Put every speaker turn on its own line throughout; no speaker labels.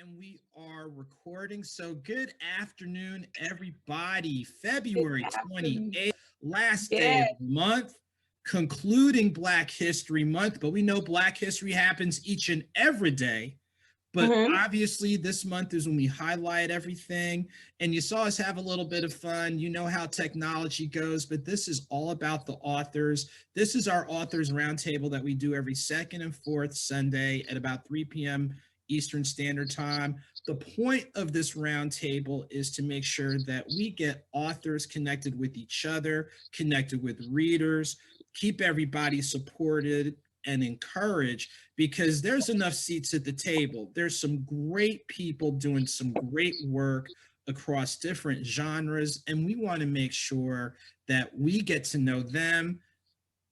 And we are recording. So good afternoon, everybody.
Good
February
afternoon.
28th, last day of
Yes.
the month, concluding Black History Month. But we know Black History happens each and every day. But
hmm
obviously, this month is when we highlight everything. And you saw us have a little bit of fun. You know how technology goes, but this is all about the authors. This is our authors roundtable that we do every second and fourth Sunday at about 3 p.m. Eastern Standard Time. The point of this roundtable is to make sure that we get authors connected with each other, connected with readers, keep everybody supported and encouraged because there's enough seats at the table. There's some great people doing some great work across different genres, and we want to make sure that we get to know them.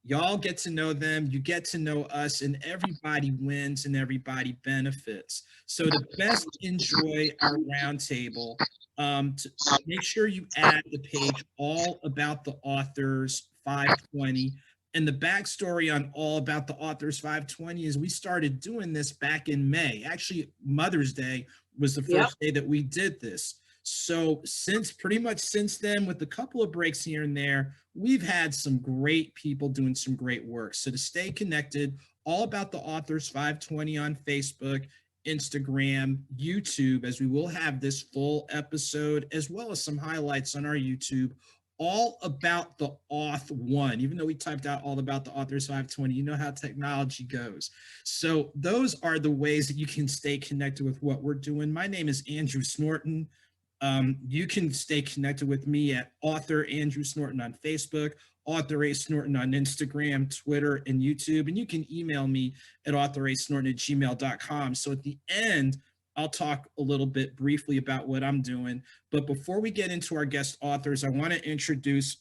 Y'all get to know them, you get to know us, and everybody wins and everybody benefits. So to best enjoy our roundtable, to make sure you add the page all about the authors 520. And the backstory on all about the authors 520 is we started doing this back in May. Actually, Mother's Day was the
Yep.
first day that we did this. So since pretty much since then, with a couple of breaks here and there, we've had some great people doing some great work. So to stay connected, all about the authors 520 on Facebook, Instagram, YouTube, as we will have this full episode, as well as some highlights on our YouTube, all about the auth one. Even though we typed out all about the authors 520, you know how technology goes. So those are the ways that you can stay connected with what we're doing. My name is Andrew Snorton. You can stay connected with me at author Andrew Snorton on Facebook, author A Snorton on Instagram, Twitter, and YouTube. And you can email me at authorasnorton@gmail.com. So at the end, I'll talk a little bit briefly about what I'm doing. But before we get into our guest authors, I want to introduce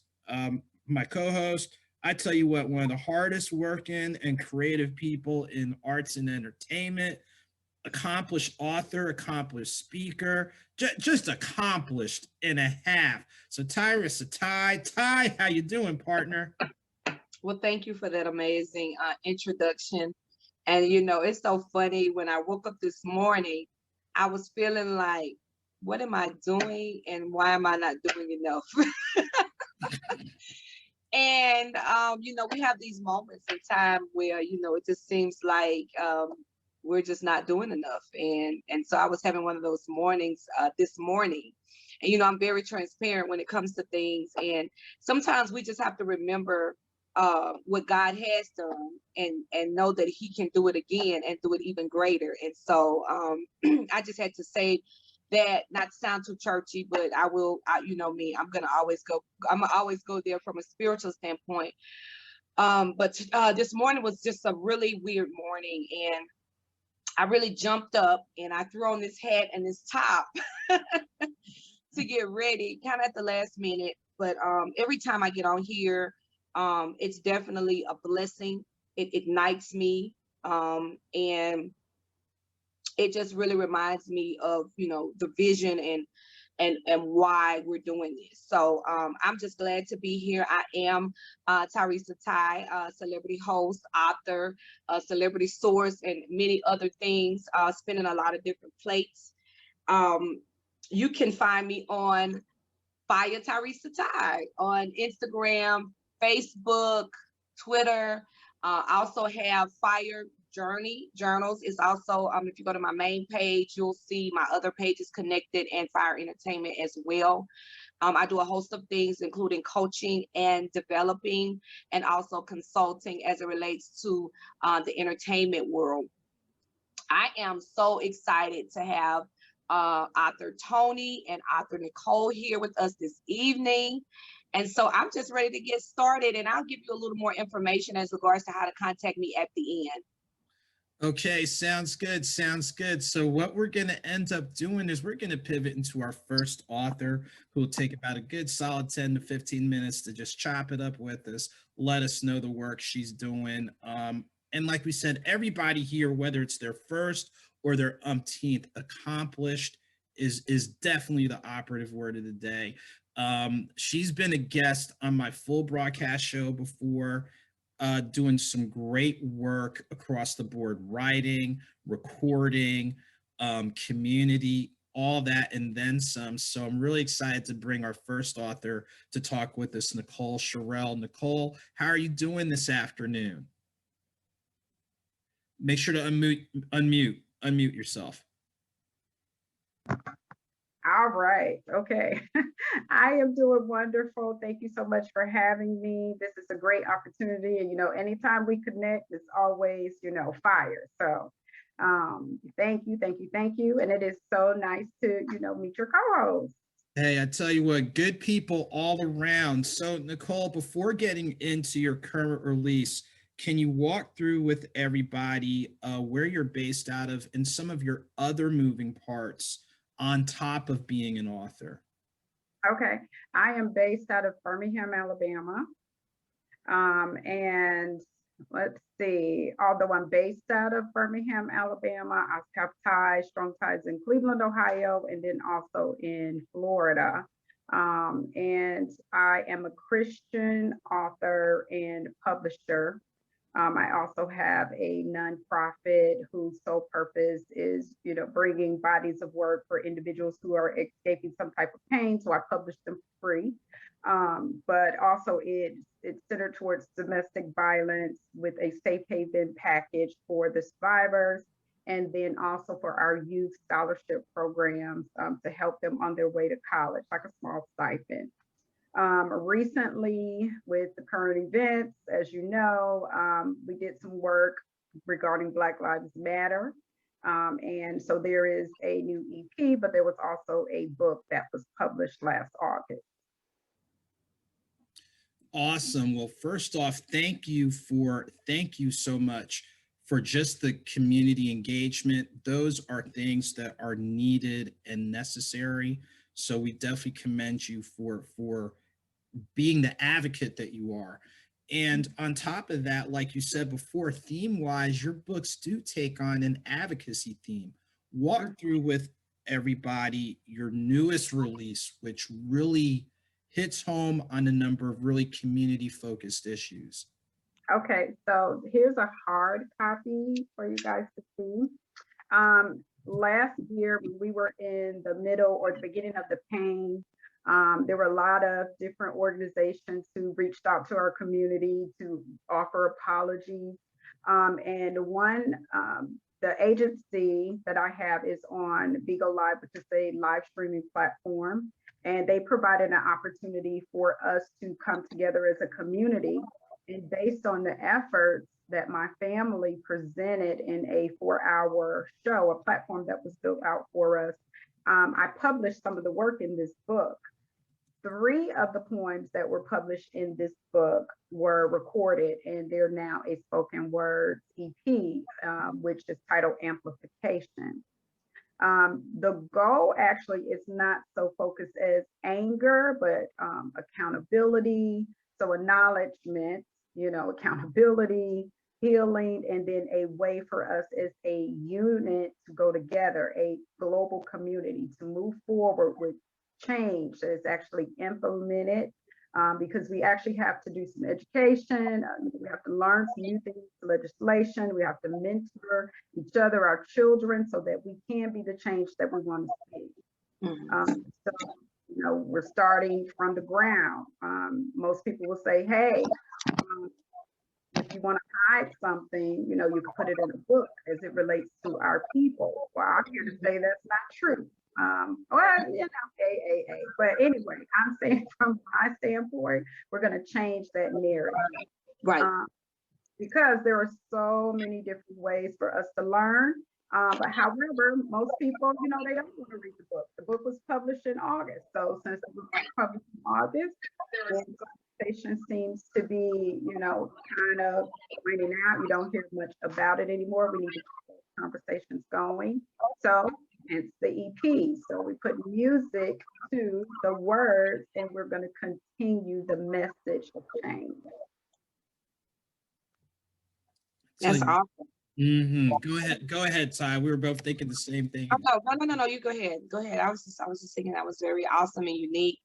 my co-host. I tell you what, one of the hardest working and creative people in arts and entertainment, accomplished author, accomplished speaker, just accomplished and a half. So Tyressa, Ty, how you doing, partner?
Well, thank you for that amazing introduction. And it's so funny. When I woke up this morning, I was feeling like, what am I doing, and why am I not doing enough? And we have these moments in time where it just seems like we're just not doing enough. And so I was having one of those mornings this morning. And I'm very transparent when it comes to things. And sometimes we just have to remember what God has done, and know that He can do it again and do it even greater. And so I just had to say that, not to sound too churchy, but you know me, I'm gonna always go there from a spiritual standpoint. But this morning was just a really weird morning, and I really jumped up and I threw on this hat and this top to get ready, kind of at the last minute. But every time I get on here, it's definitely a blessing. It ignites me, and it just really reminds me of the vision and why we're doing this. So I'm just glad to be here. I am Tyressa Ty, celebrity host, author, celebrity source, and many other things, spinning a lot of different plates. Um, you can find me on Fire Tyressa Ty on Instagram, Facebook, Twitter. I also have Fire Journey Journals. Is also, if you go to my main page, you'll see my other pages connected, and Fire Entertainment as well. I do a host of things, including coaching and developing, and also consulting as it relates to the entertainment world. I am so excited to have author Tony and author Nichole here with us this evening. And so I'm just ready to get started, and I'll give you a little more information as regards to how to contact me at the end.
Okay, sounds good. Sounds good. So what we're going to end up doing is we're going to pivot into our first author who will take about a good solid 10 to 15 minutes to just chop it up with us, let us know the work she's doing. And like we said, everybody here, whether it's their first or their umpteenth, accomplished is definitely the operative word of the day. She's been a guest on my full broadcast show before, doing some great work across the board, writing, recording, community, all that, and then some. So I'm really excited to bring our first author to talk with us, Nichole Shirell. Nichole, how are you doing this afternoon? Make sure to unmute yourself.
All right. Okay. I am doing wonderful. Thank you so much for having me. This is a great opportunity. And, anytime we connect, it's always, fire. So thank you, thank you, thank you. And it is so nice to, meet your co-host.
Hey, I tell you what, good people all around. So Nichole, before getting into your current release, can you walk through with everybody where you're based out of and some of your other moving parts on top of being an author?
Okay, I am based out of Birmingham, Alabama. And let's see, although I'm based out of Birmingham, Alabama, I have ties, strong ties in Cleveland, Ohio, and then also in Florida. And I am a Christian author and publisher. I also have a nonprofit whose sole purpose is, bringing bodies of work for individuals who are escaping some type of pain. So I publish them for free. But also it's centered towards domestic violence with a safe haven package for the survivors. And then also for our youth scholarship programs to help them on their way to college, like a small stipend. Recently, with the current events, as you know, we did some work regarding Black Lives Matter. And so there is a new EP, but there was also a book that was published last August.
Awesome. Well, first off, thank you so much for just the community engagement. Those are things that are needed and necessary. So we definitely commend you for being the advocate that you are. And on top of that, like you said before, theme-wise, your books do take on an advocacy theme. Walk through with everybody your newest release, which really hits home on a number of really community-focused issues.
Okay, so here's a hard copy for you guys to see. Last year, we were in the middle or the beginning of the pain. There were a lot of different organizations who reached out to our community to offer apologies. And the agency that I have is on Bigo Live, which is a live streaming platform. And they provided an opportunity for us to come together as a community. And based on the efforts that my family presented in a 4-hour show, a platform that was built out for us, I published some of the work in this book. 3 of the poems that were published in this book were recorded, and they're now a spoken word EP, which is titled Amplification. The goal actually is not so focused as anger, but accountability, so acknowledgement, accountability, healing, and then a way for us as a unit to go together, a global community to move forward with change that is actually implemented, because we actually have to do some education. We have to learn some new things, legislation. We have to mentor each other, our children, so that we can be the change that we want to see. So, we're starting from the ground. Most people will say, hey, if you want to hide something, you can put it in a book as it relates to our people. Well, I'm here to say that's not true. But anyway, I'm saying from my standpoint, we're going to change that narrative.
Right.
Because there are so many different ways for us to learn. But however, most people, they don't want to read the book. The book was published in August. So since it was published in August, the conversation seems to be, kind of finding out. You don't hear much about it anymore. We need to keep conversations going. So it's the EP. So we put music to the words, and we're going to continue the message of change.
That's awesome.
Mm-hmm. Go ahead, Ty. We were both thinking the same thing.
Oh, no. You go ahead. Go ahead. I was just thinking that was very awesome and unique.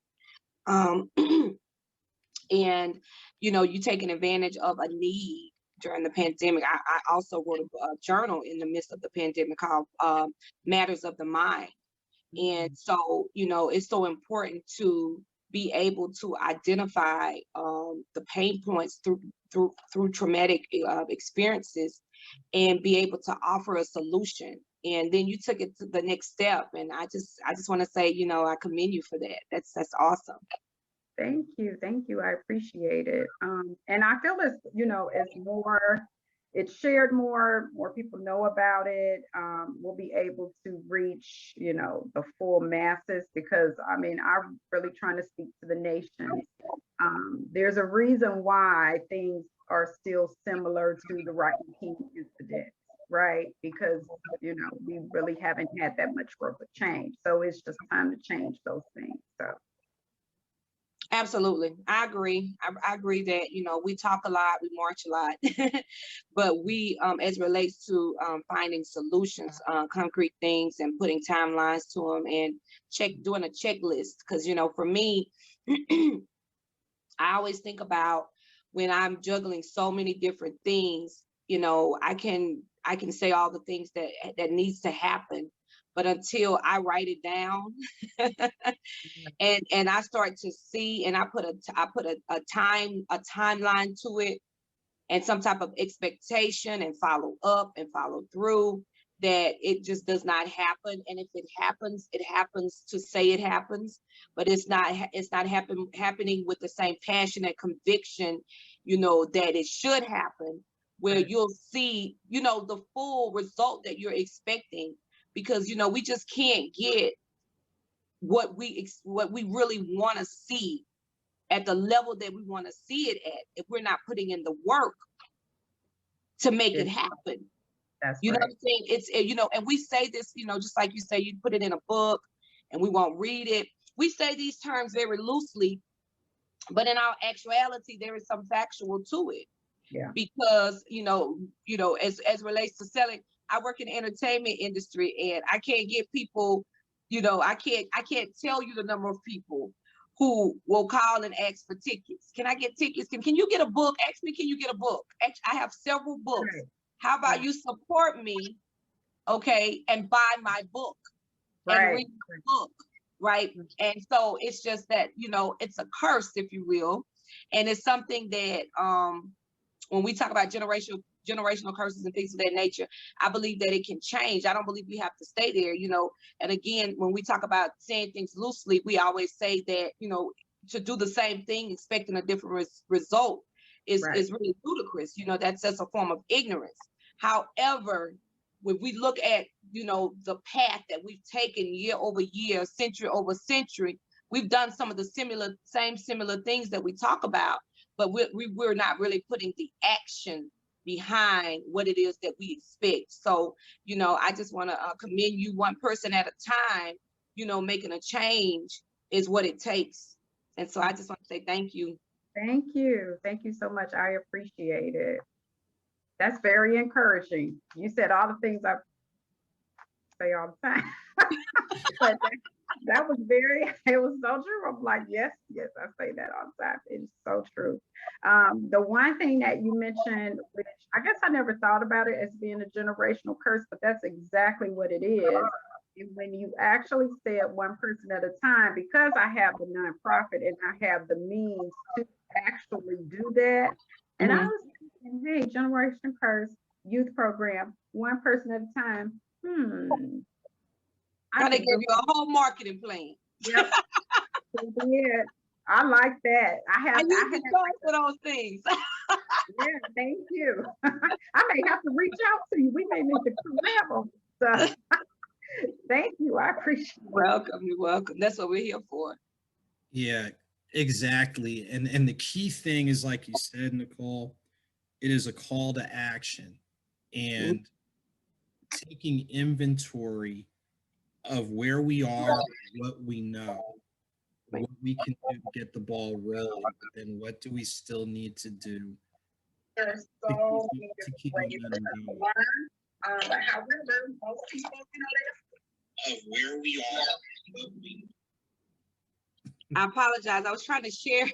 And you taking advantage of a need during the pandemic. I also wrote a journal in the midst of the pandemic called Matters of the Mind. And so, you know, it's so important to be able to identify the pain points through traumatic experiences and be able to offer a solution. And then you took it to the next step. And I just want to say, you know, I commend you for that. That's awesome.
Thank you. Thank you. I appreciate it. And I feel as, you know, as it's shared more people know about it, we'll be able to reach, you know, the full masses, because I mean, I'm really trying to speak to the nation. There's a reason why things are still similar to the Rodney King incident, right? Because, you know, we really haven't had that much growth of change. So it's just time to change those things. So.
Absolutely. I agree. I agree that, you know, we talk a lot, we march a lot, but we, as it relates to finding solutions, concrete things and putting timelines to them and doing a checklist. Because, you know, for me, I always think about when I'm juggling so many different things, you know, I can say all the things that needs to happen, but until I write it down and I start to see, and I put a timeline to it and some type of expectation and follow up and follow through, that it just does not happen. And if it happens to say it happens, but it's not happening with the same passion and conviction, you know, that it should happen, where you'll see, you know, the full result that you're expecting. Because, you know, we just can't get what we really want to see at the level that we want to see it at if we're not putting in the work to make it happen.
That's
you know
right.
what I'm saying? It's, you know, and we say this, you know, just like you say, you put it in a book and we won't read it. We say these terms very loosely, but in our actuality, there is some factual to it.
Yeah.
Because, you know, as relates to selling, I work in the entertainment industry, and I can't get people, you know, I can't tell you the number of people who will call and ask for tickets. Can I get tickets? Can you get a book? Ask me, can you get a book? I have several books.
Right.
How about you support me, okay, and buy my book and read the book, right? And so it's just that, you know, it's a curse, if you will, and it's something that when we talk about generational curses and things of that nature, I believe that it can change. I don't believe we have to stay there, you know. And again, when we talk about saying things loosely, we always say that, you know, to do the same thing expecting a different result is really ludicrous. You know, that's just a form of ignorance. However, when we look at, you know, the path that we've taken year over year, century over century, we've done some of the similar things that we talk about, but we're not really putting the action behind what it is that we expect. So, you know, I just want to commend you, one person at a time. You know, making a change is what it takes. And so I just want to say thank you.
Thank you. Thank you so much. I appreciate it. That's very encouraging. You said all the things I say all the time. But that was it was so true. I'm like, yes, I say that all the time. It's so true. The one thing that you mentioned, which I guess I never thought about it as being a generational curse, but that's exactly what it is. And when you actually say it one person at a time, because I have the nonprofit and I have the means to actually do that. And I was thinking, hey, generation curse youth program, one person at a time.
Gotta give you a whole marketing plan.
Yep. Yeah, I like that. I
use for those things.
Yeah, thank you. I may have to reach out to you. We may need to collab. So thank you. I appreciate it.
You're welcome. That's what we're here for.
Yeah, exactly. And the key thing is, like you said, Nichole, it is a call to action and taking inventory of where we are, what we know, what we can do to get the ball rolling, and what do we still need to do
There's so many ways to learn. However, most people,
of where we are, what we
I apologize. I was trying to share.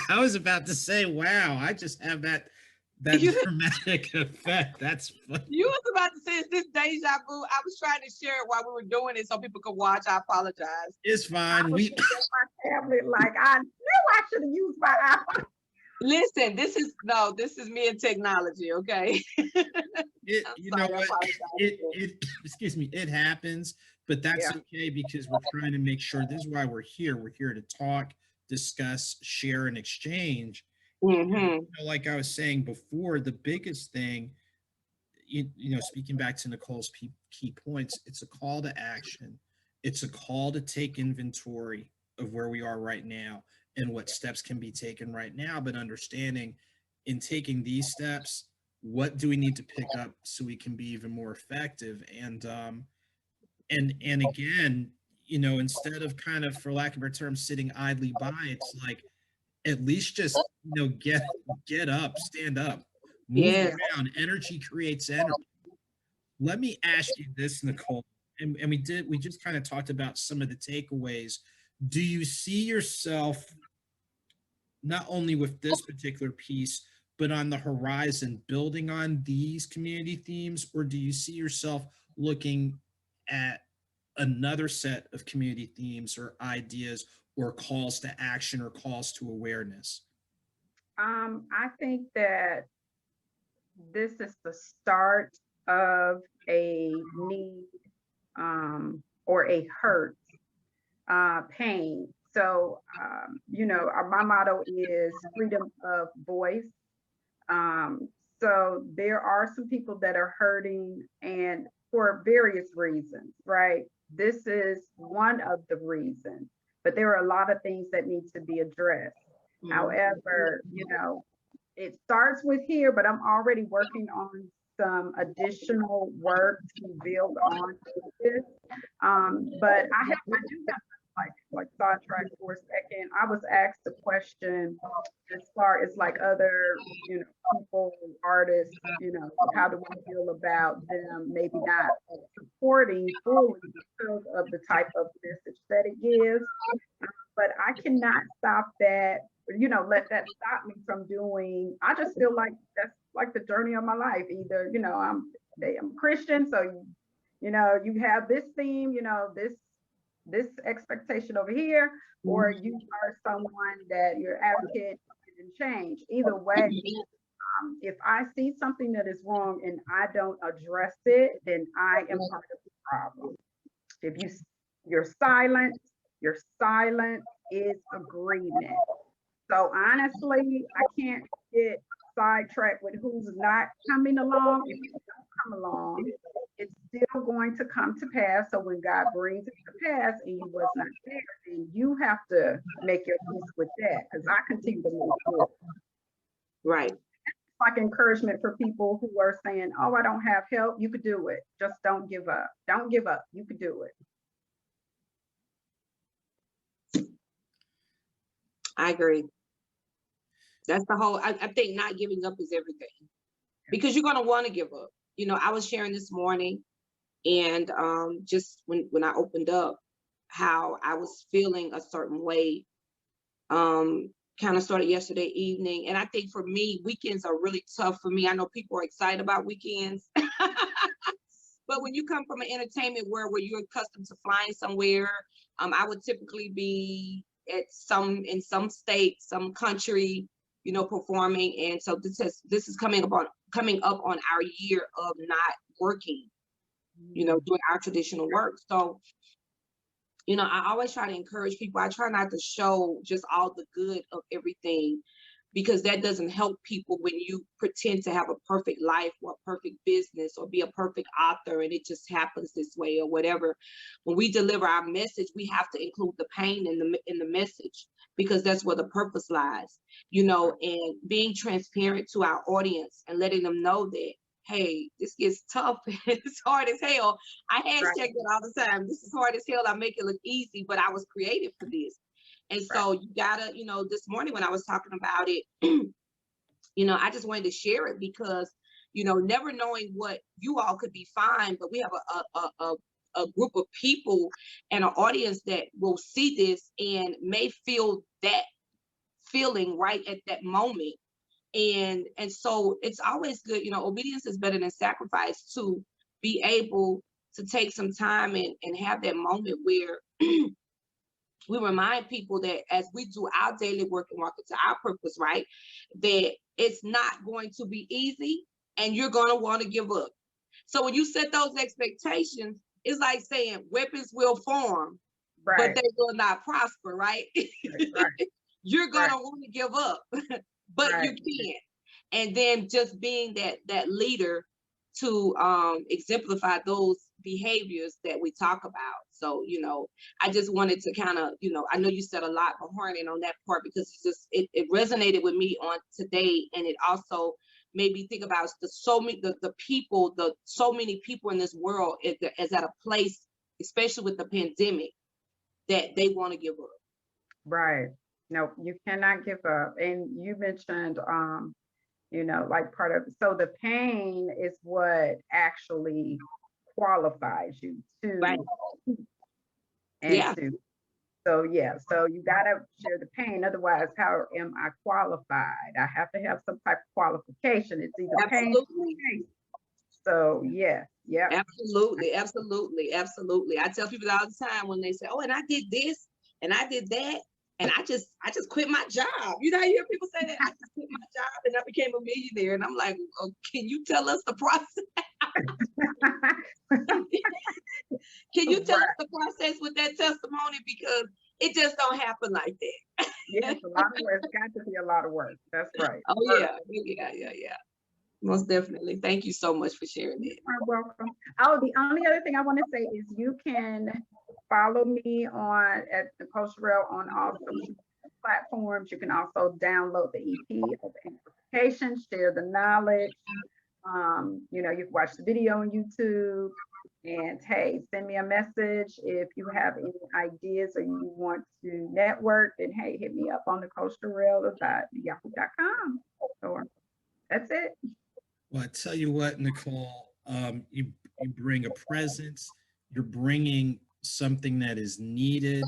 I was about to say, wow, I just have that That dramatic effect. That's funny.
You was about to say, is this deja vu? I was trying to share it while we were doing it so people could watch. I apologize.
It's fine.
My tablet, like I knew I should have used my iPhone.
Listen, this is me and technology, okay?
You know what? Excuse me, it happens, but that's okay because we're trying to make sure this is why we're here. We're here to talk, discuss, share, and exchange.
Mm-hmm.
You know, like I was saying before, the biggest thing, you know, speaking back to Nichole's key points, it's a call to action. It's a call to take inventory of where we are right now and what steps can be taken right now, but understanding in taking these steps, what do we need to pick up so we can be even more effective? And again, you know, instead of kind of, for lack of a term, sitting idly by, it's like, at least just, you know, get up, stand up, move around. Energy creates energy. Let me ask you this, Nichole, and we just kind of talked about some of the takeaways. Do you see yourself not only with this particular piece, but on the horizon, building on these community themes, or do you see yourself looking at another set of community themes or ideas or calls to action or calls to awareness?
I think that this is the start of a need or a hurt, pain. So, you know, my motto is freedom of voice. So there are some people that are hurting and for various reasons, right? This is one of the reasons, but there are a lot of things that need to be addressed. Mm-hmm. However, you know, it starts with here, but I'm already working on some additional work to build on this. But I do have like sidetrack for a second. I was asked a question as far as like other, you know, people, artists, you know, how do we feel about them maybe not supporting fully because of the type of message that it gives. But I cannot stop that, you know, let that stop me from doing. I just feel like that's like the journey of my life. Either, you know, I'm Christian, so you know, you have this theme, you know, this expectation over here, or you are someone that you're advocate and change. Either way, if I see something that is wrong and I don't address it, then I am part of the problem. If you're silent, your silence is agreement. So honestly, I can't get sidetracked with who's not coming along. If you don't come along, it's still going to come to pass. So when God brings it to pass and you was not there, then you have to make your peace with that, because I continue to move forward.
Right.
It's like encouragement for people who are saying, oh, I don't have help. You could do it. Just don't give up. Don't give up. You could do it.
I agree. That's the whole, I think not giving up is everything, because you're going to want to give up. You know, I was sharing this morning and just when I opened up how I was feeling a certain way, kind of started yesterday evening. And I think for me, weekends are really tough for me. I know people are excited about weekends, but when you come from an entertainment where you're accustomed to flying somewhere, I would typically be in some state, some country, you know, performing. And so this is coming up on our year of not working, you know, doing our traditional work. So, you know, I always try to encourage people. I try not to show just all the good of everything, because that doesn't help people when you pretend to have a perfect life or a perfect business or be a perfect author and it just happens this way or whatever. When we deliver our message, we have to include the pain in the message, because that's where the purpose lies, you know, and being transparent to our audience and letting them know that, hey, this gets tough. It's hard as hell. I hashtag it all the time. This is hard as hell. I make it look easy, but I was created for this. And so you gotta, you know, this morning when I was talking about it, you know, I just wanted to share it because, you know, never knowing what you all could be fine, but we have a group of people and an audience that will see this and may feel that feeling right at that moment. And so it's always good, obedience is better than sacrifice, to be able to take some time and have that moment where we remind people that as we do our daily work and walk into our purpose, right, that it's not going to be easy and you're going to want to give up. So when you set those expectations, it's like saying weapons will form, but they will not prosper, right?
Right.
You're going to want to give up, but you can't. And then just being that leader to exemplify those behaviors that we talk about. So, I just wanted to kind of, I know you said a lot, Mahorn, on that part, because it resonated with me on today. And it also made me think about so many people in this world is at a place, especially with the pandemic, that they want to give up.
Right. No, you cannot give up. And you mentioned, like part of, so the pain is what actually qualifies you to, so you gotta share the pain. Otherwise, how am I qualified? I have to have some type of qualification. It's either pain or pain. So yeah.
Absolutely. I tell people all the time when they say, "Oh, and I did this and I did that, and I just quit my job." You know, I hear people say that, "I just quit my job and I became a millionaire." And I'm like, "Oh, can you tell us the process?" Can you tell us the process with that testimony? Because it just don't happen like that.
Yes, a lot of work. It's got to be a lot of work. That's right.
Oh yeah. Most definitely. Thank you so much for sharing it.
You're welcome. Oh, the only other thing I want to say is you can follow me at Nichole Shirell on all social platforms. You can also download the EP of amplification, share the knowledge. You can watch the video on YouTube. And hey, send me a message if you have any ideas or you want to network. And hey, hit me up on nicoleshirell@yahoo.com. So that's it.
Well, I tell you what, Nichole, you bring a presence. You're bringing something that is needed.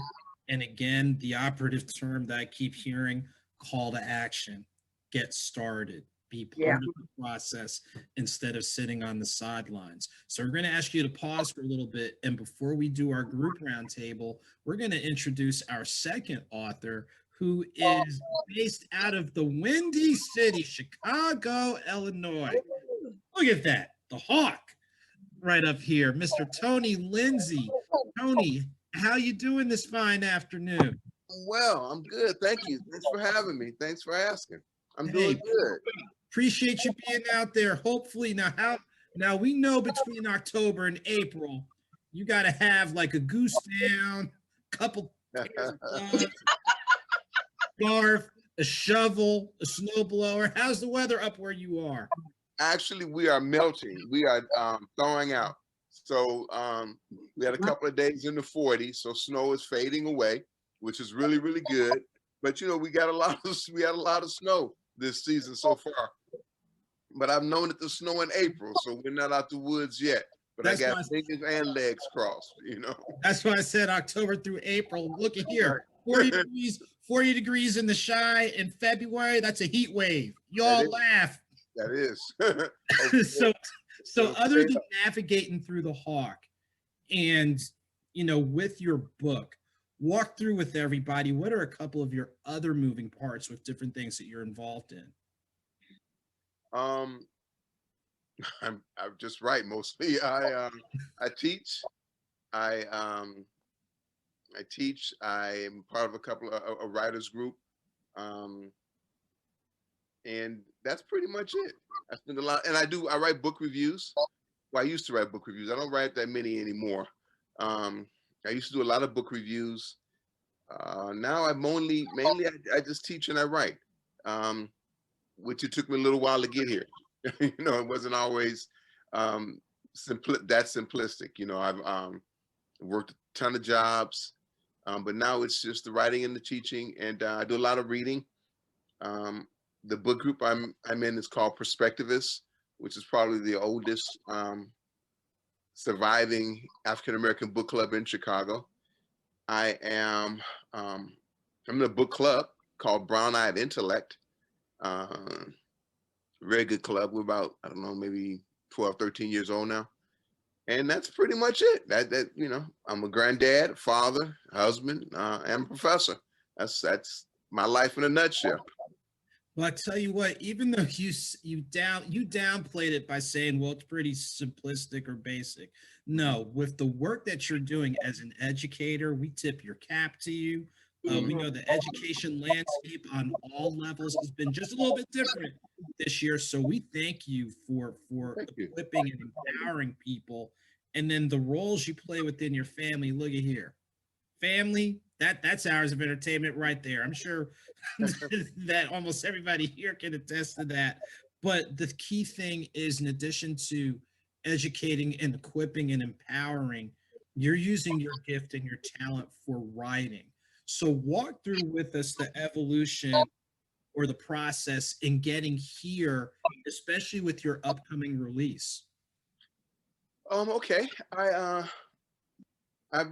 And again, the operative term that I keep hearing, call to action. Get started. Be part of the process instead of sitting on the sidelines. So we're going to ask you to pause for a little bit. And before we do our group roundtable, we're going to introduce our second author, who is based out of the Windy City, Chicago, Illinois. Look at that, the Hawk right up here, Mr. Tony Lindsey. Tony, how you doing this fine afternoon?
Well, I'm good. Thank you. Thanks for having me. Thanks for asking. I'm doing good.
Appreciate you being out there. Hopefully, now we know between October and April, you got to have like a goose down, couple scarf, a shovel, a snowblower. How's the weather up where you are?
Actually, we are melting. We are thawing out. So we had a couple of days in the 40s, so snow is fading away, which is really, really good. But we got a lot of snow this season so far. But I've known it to snow in April, so we're not out the woods yet. But I got fingers and legs crossed,
That's why I said October through April. Look at here, 40 degrees in the Chi in February. That's a heat wave. Y'all laugh.
That is.
So other than navigating through the Hawk and, with your book, walk through with everybody, what are a couple of your other moving parts with different things that you're involved in?
I'm just mostly. I teach. I teach. I am part of a couple of a writers group, and that's pretty much it. I spend a lot, and I write book reviews. Well, I used to write book reviews. I don't write that many anymore. I used to do a lot of book reviews. Now I'm mainly I just teach and I write, which it took me a little while to get here. It wasn't always that simplistic. I've worked a ton of jobs, but now it's just the writing and the teaching, and I do a lot of reading. The book group I'm in is called Perspectivists, which is probably the oldest surviving African-American book club in Chicago. I'm in a book club called Brown Eyed Intellect. very good club. We're about, I don't know, maybe 12, 13 years old now. And that's pretty much it. That you know, I'm a granddad, father, husband, and professor. That's my life in a nutshell.
Well, I tell you what, even though you downplayed it by saying, well, it's pretty simplistic or basic. No, with the work that you're doing as an educator, we tip your cap to you. We know the education landscape on all levels has been just a little bit different this year, so we thank you for
Thank you.
equipping and empowering people, and then the roles you play within your family. Look at here, family. That's hours of entertainment right there. I'm sure that almost everybody here can attest to that. But the key thing is, in addition to educating and equipping and empowering, you're using your gift and your talent for writing. So walk through with us the evolution or the process in getting here, especially with your upcoming release.
Okay. I've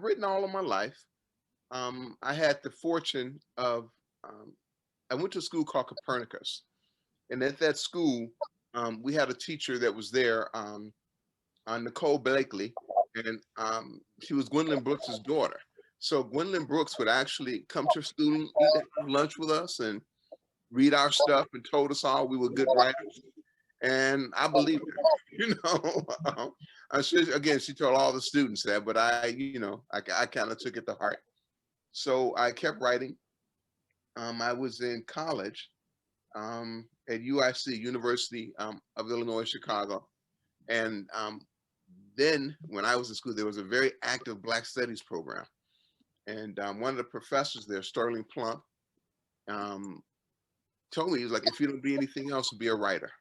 written all of my life. I had the fortune of I went to a school called Copernicus, and at that school, we had a teacher that was there, Nichole Blakely, and she was Gwendolyn Brooks's daughter. So Gwendolyn Brooks would actually come to school, eat lunch with us, and read our stuff, and told us all we were good writers. And I believed her, you know. I'm sure, again, she told all the students that, but I kind of took it to heart. So I kept writing. I was in college at UIC, University of Illinois, Chicago. And then when I was in school, there was a very active Black Studies program. And one of the professors there, Sterling Plump, told me, he was like, if you don't be anything else, be a writer.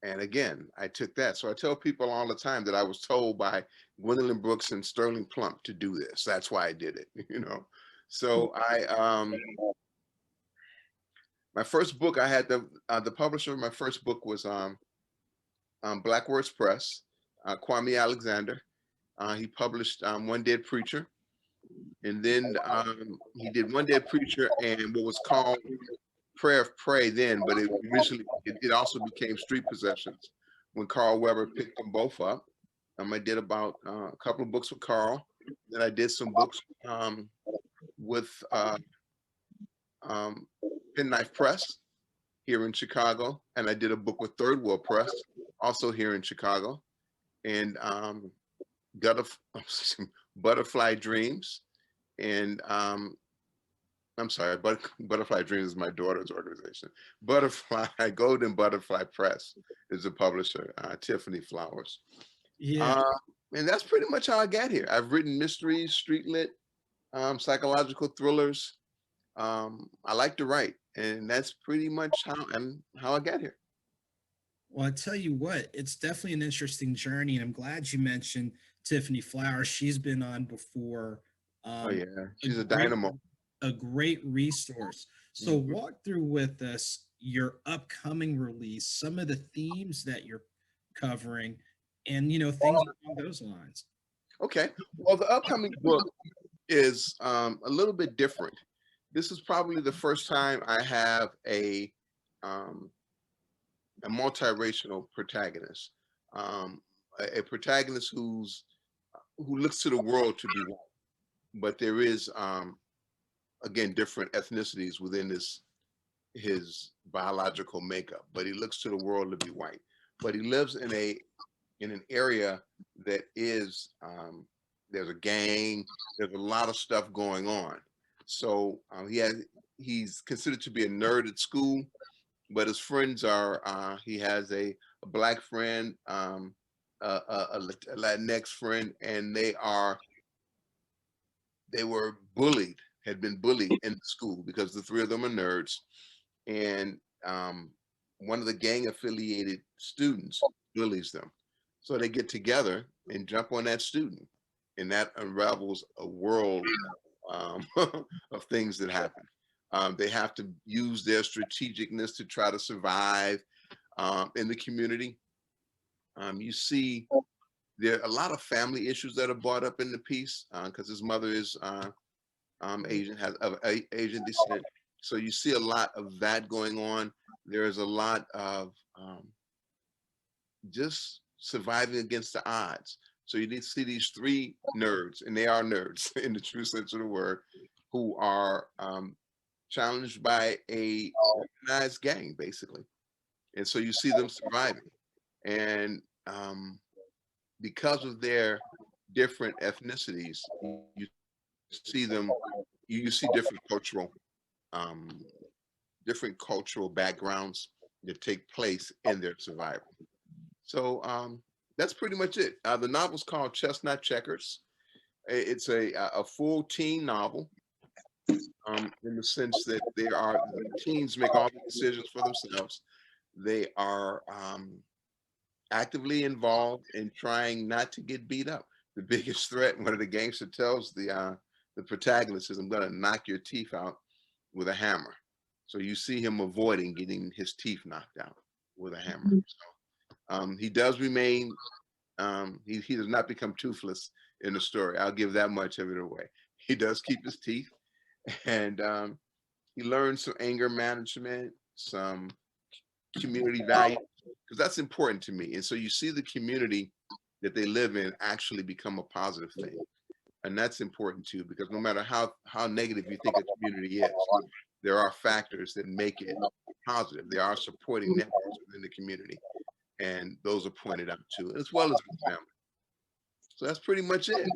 And again, I took that. So I tell people all the time that I was told by Gwendolyn Brooks and Sterling Plump to do this. That's why I did it, you know. So my first book, I had the publisher of my first book was Black Words Press, Kwame Alexander. He published One Dead Preacher. And then he did One Dead Preacher and what was called Prayer of Prey then, but it also became Street Possessions when Carl Weber picked them both up. I did about a couple of books with Carl. Then I did some books with Penknife Press here in Chicago, and I did a book with Third World Press, also here in Chicago, and Butterfly Dreams, and I'm sorry, Butterfly Dreams is my daughter's organization. Golden Butterfly Press is the publisher, Tiffany Flowers.
Yeah.
And that's pretty much how I got here. I've written mysteries, street lit, psychological thrillers. I like to write, and that's pretty much how I got here.
Well, I tell you what, it's definitely an interesting journey, and I'm glad you mentioned Tiffany Flowers. She's been on before.
Oh yeah, she's a dynamo.
A great resource. So walk through with us your upcoming release, some of the themes that you're covering, and things along those lines.
Okay. Well, the upcoming book is a little bit different. This is probably the first time I have a multiracial protagonist, a protagonist who looks to the world to be white, but there is again different ethnicities within his biological makeup, but he looks to the world to be white. But he lives in an area that is there's a gang, there's a lot of stuff going on. So he's considered to be a nerd at school, but his friends are he has a Black friend, a Latinx friend, and they were had been bullied in school because the three of them are nerds. And one of the gang affiliated students bullies them. So they get together and jump on that student, and that unravels a world of things that happen. They have to use their strategicness to try to survive in the community. You see there are a lot of family issues that are brought up in the piece because his mother is Asian, has of Asian descent. So you see a lot of that going on. there is a lot of just surviving against the odds. So you need to see these three nerds, and they are nerds in the true sense of the word, who are challenged by a organized gang, basically. And so you see them surviving. And because of their different ethnicities, you see them, you see different cultural backgrounds that take place in their survival. So that's pretty much it. The novel's called Chestnut Checkers. It's a full teen novel, in the sense that the teens make all the decisions for themselves. They are actively involved in trying not to get beat up. The biggest threat, one of the gangster tells the protagonist, is, "I'm going to knock your teeth out with a hammer." So you see him avoiding getting his teeth knocked out with a hammer. So he does remain, he does not become toothless in the story. I'll give that much of it away. He does keep his teeth, and he learns some anger management, some community value, because that's important to me. And so you see the community that they live in actually become a positive thing. And that's important too, because no matter how negative you think a community is, there are factors that make it positive. There are supporting networks within the community, and those are pointed out too, as well as the family. So that's pretty much it.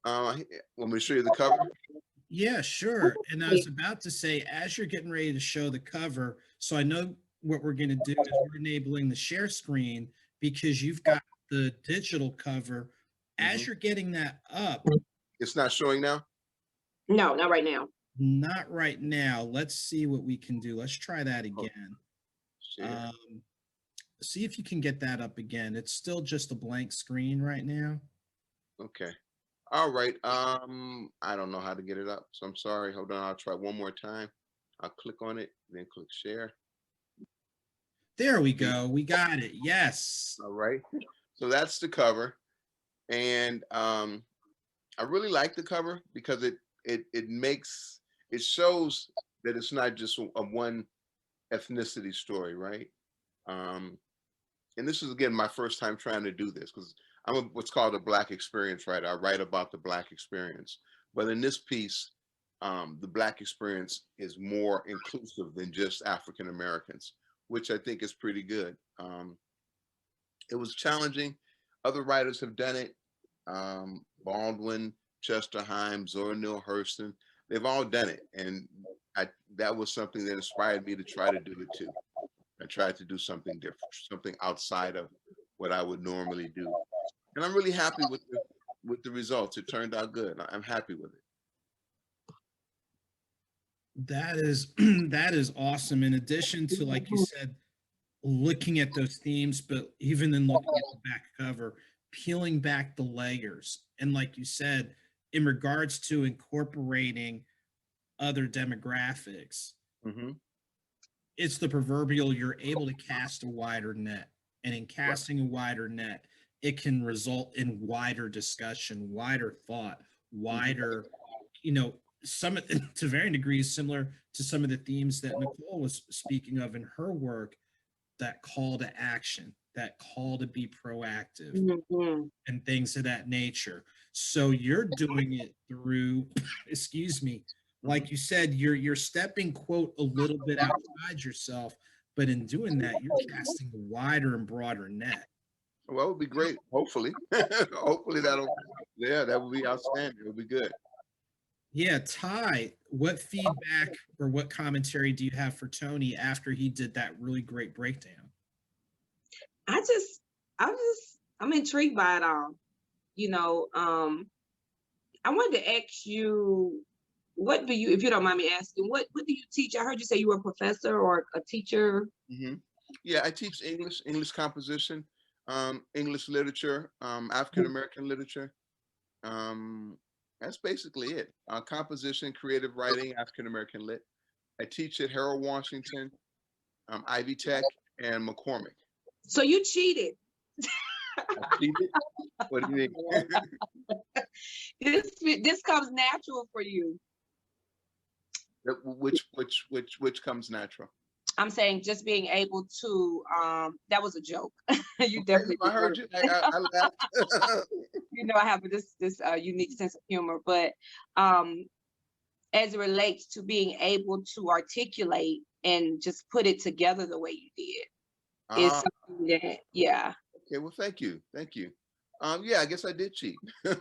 Want me to show you the cover?
Yeah, sure. And I was about to say, as you're getting ready to show the cover, so I know what we're going to do is we're enabling the share screen because you've got the digital cover. As you're getting that up,
it's not showing now?
No, not right now.
Not right now. Let's see what we can do. Let's try that again. See if you can get that up again. It's still just a blank screen right now.
Okay. All right. I don't know how to get it up, so I'm sorry. Hold on. I'll try one more time. I'll click on it, then click share.
There we go. We got it. Yes.
All right. So that's the cover. And I really like the cover because it shows that it's not just a one ethnicity story, right? And this is, again, my first time trying to do this, because I'm what's called a Black experience writer. I write about the Black experience. But in this piece, the Black experience is more inclusive than just African Americans, which I think is pretty good. It was challenging. Other writers have done it. Baldwin, Chester Himes, Zora Neale Hurston, they've all done it. And that was something that inspired me to try to do it too. I tried to do something different, something outside of what I would normally do. And I'm really happy with the results. It turned out good. I'm happy with it.
That is awesome. In addition to, like you said, looking at those themes, but even then looking at the back cover, peeling back the layers. And like you said, in regards to incorporating other demographics, it's the proverbial, you're able to cast a wider net. And in casting a wider net, it can result in wider discussion, wider thought, wider, some to varying degrees similar to some of the themes that Nichole was speaking of in her work, that call to action, that call to be proactive, and things of that nature. So you're doing it through, excuse me, like you said, you're stepping, quote, a little bit outside yourself, but in doing that, you're casting a wider and broader net.
Well, it would be great. Hopefully, hopefully that would be outstanding. It would be good.
Yeah, Ty, what feedback or what commentary do you have for Tony after he did that really great breakdown?
I'm intrigued by it all. I wanted to ask you, what do you, if you don't mind me asking, what do you teach? I heard you say you were a professor or a teacher.
Yeah, I teach English composition, English literature, African American literature. That's basically it. Composition, creative writing, African American lit. I teach at Harold Washington, Ivy Tech, and McCormick.
So you cheated.
I cheated? What do you mean?
This comes natural for you.
Which comes natural?
I'm saying just being able to, that was a joke. You
Okay,
definitely
I heard you. I laughed.
you know, I have this unique sense of humor, but as it relates to being able to articulate and just put it together the way you did is
Ah,
something that, yeah.
okay, well, thank you. Thank you. Yeah, I guess I did cheat. Okay.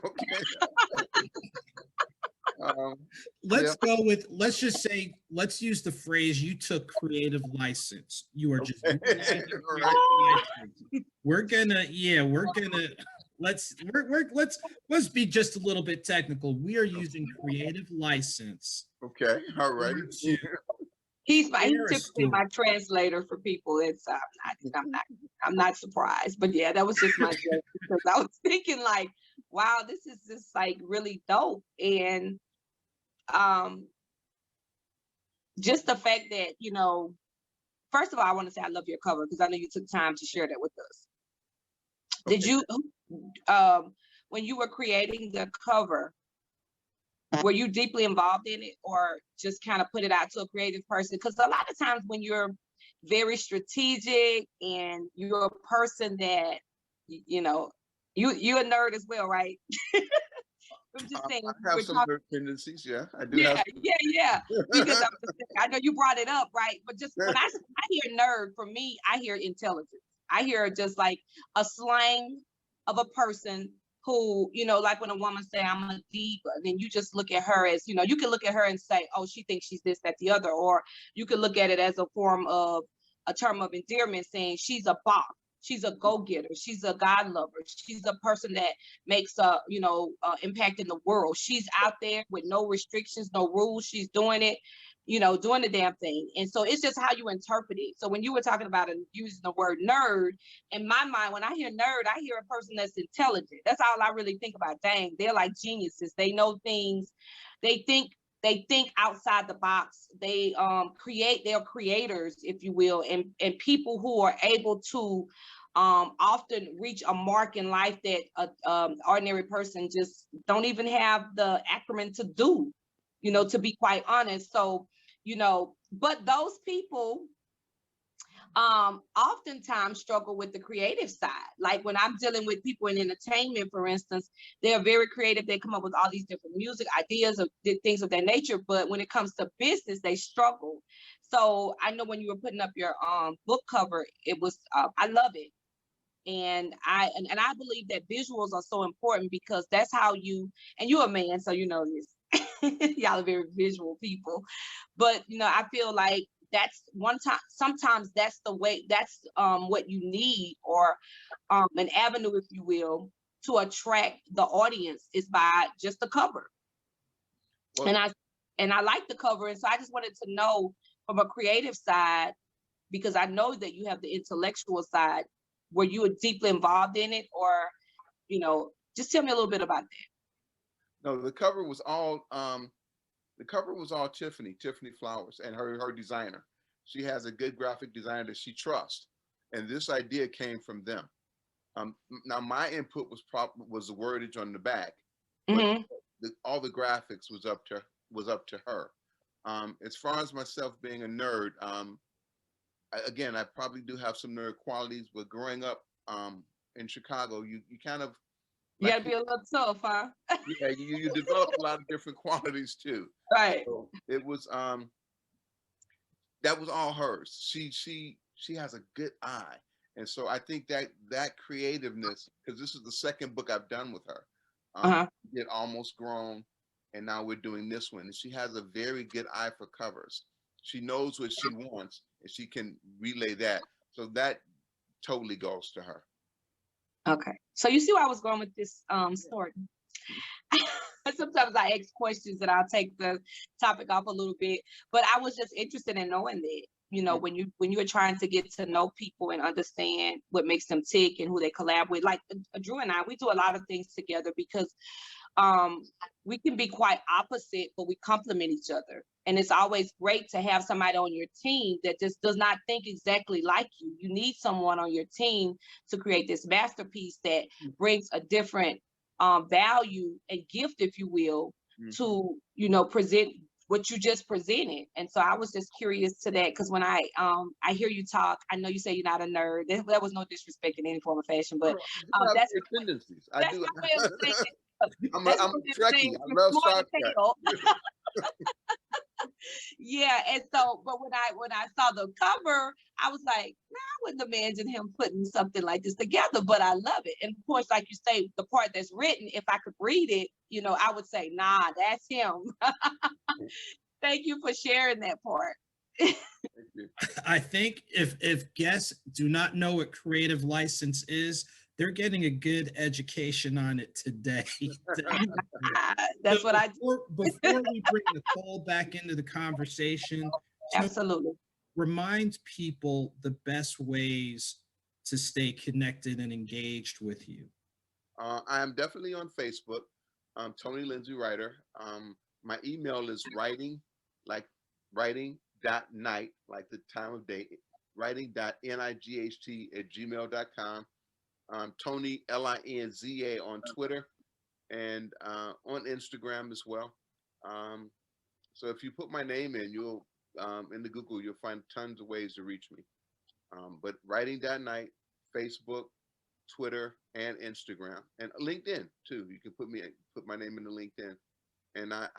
Um, yeah,
Let's go with, let's just say, let's use the phrase, you took creative license. You are just
okay.
utilizing
All
creative
right.
license. We're gonna, yeah, we're gonna, let's be just a little bit technical. We are using creative license
Okay. All righty.
to
He's
share a
typically
story.
my translator for people. It's I'm not surprised, but yeah, that was just my joke because I was thinking like, wow, this is just like really dope. And just the fact that, you know, first of all, I want to say I love your cover because I know you took time to share that with us. Did
Okay.
you when you were creating the cover, were you deeply involved in it or just kind of put it out to a creative person? Because a lot of times when you're very strategic and you're a person that, you know, you're a nerd as well, right? I'm just saying,
I have
we're
some
talking,
nerd tendencies. Yeah, I do
yeah,
have.
yeah. Because I know you brought it up, right? But just when I hear nerd, for me, I hear intelligence. I hear just like a slang of a person who, you know, like when a woman say I'm a diva, then you just look at her as, you know, you can look at her and say, oh, she thinks she's this, that, the other, or you could look at it as a form of a term of endearment, saying she's a boss, she's a go-getter, she's a God lover, she's a person that makes a, you know, impact in the world. She's out there with no restrictions, no rules. She's doing it, you know, doing the damn thing. And so it's just how you interpret it. So when you were talking about using the word nerd, in my mind, when I hear nerd, I hear a person that's intelligent. That's all I really think about. Dang, they're like geniuses. They know things. They think outside the box. They they're creators, if you will, and people who are able to often reach a mark in life that an ordinary person just don't even have the acumen to do, you know, to be quite honest. So, you know, but those people oftentimes struggle with the creative side. Like when I'm dealing with people in entertainment, for instance, they're very creative. They come up with all these different music ideas or things of that nature. But when it comes to business, they struggle. So I know when you were putting up your book cover, it was I love it. And I believe that visuals are so important because that's how you, and you're a man, so you know this. Y'all are very visual people. But you know, I feel like that's one time, sometimes that's the way, that's what you need, or an avenue, if you will, to attract the audience is by just the cover.
Well,
And I like the cover. And so I just wanted to know from a creative side, because I know that you have the intellectual side, were you deeply involved in it, or, you know, just tell me a little bit about that.
no, the cover was all Tiffany Flowers, and her designer. She has a good graphic designer that she trusts, and this idea came from them. Now my input was the wordage on the back, but
Mm-hmm.
all the graphics was up to her. As far as myself being a nerd, again, I probably do have some nerd qualities, but growing up in Chicago, you kind of
You
like,
gotta be a little tough, huh?
yeah, you develop a lot of different qualities too.
Right.
So it was that was all hers. She has a good eye, and so I think that creativeness, because this is the second book I've done with her.
Uh-huh.
Did Almost Grown, and now we're doing this one. And she has a very good eye for covers. She knows what she wants, and she can relay that. So that totally goes to her.
Okay. So you see where I was going with this Snorton. Sometimes I ask questions and I'll take the topic off a little bit, but I was just interested in knowing that, you know, when you are trying to get to know people and understand what makes them tick and who they collab with. Like Drew and I, we do a lot of things together because we can be quite opposite, but we complement each other. And it's always great to have somebody on your team that just does not think exactly like you. You need someone on your team to create this masterpiece that brings a different value and gift, if you will, to, you know, present what you just presented. And so I was just curious to that, because when I hear you talk, I know you say you're not a nerd. There was no disrespect in any form or fashion, but that's
tendencies.
that's my way of saying it.
I'm a Trekkie. I love Star Trek.
Yeah, and so, but when I saw the cover, I was like, nah, I wouldn't imagine him putting something like this together, but I love it. And of course, like you say, the part that's written, if I could read it, you know, I would say, nah, that's him. Thank you for sharing that part.
I think if guests do not know what creative license is, they're getting a good education on it today.
That's what I
do. Before we bring Nichole back into the conversation,
absolutely
remind people the best ways to stay connected and engaged with you.
I am definitely on Facebook. Tony Lindsey Writer. My email is writing.night, like the time of day, writing.night@gmail.com. Tony Linza on Twitter and on Instagram as well. So if you put my name in, you'll in the Google, you'll find tons of ways to reach me. But writing.night, Facebook, Twitter, and Instagram, and LinkedIn too. You can put my name into LinkedIn, and I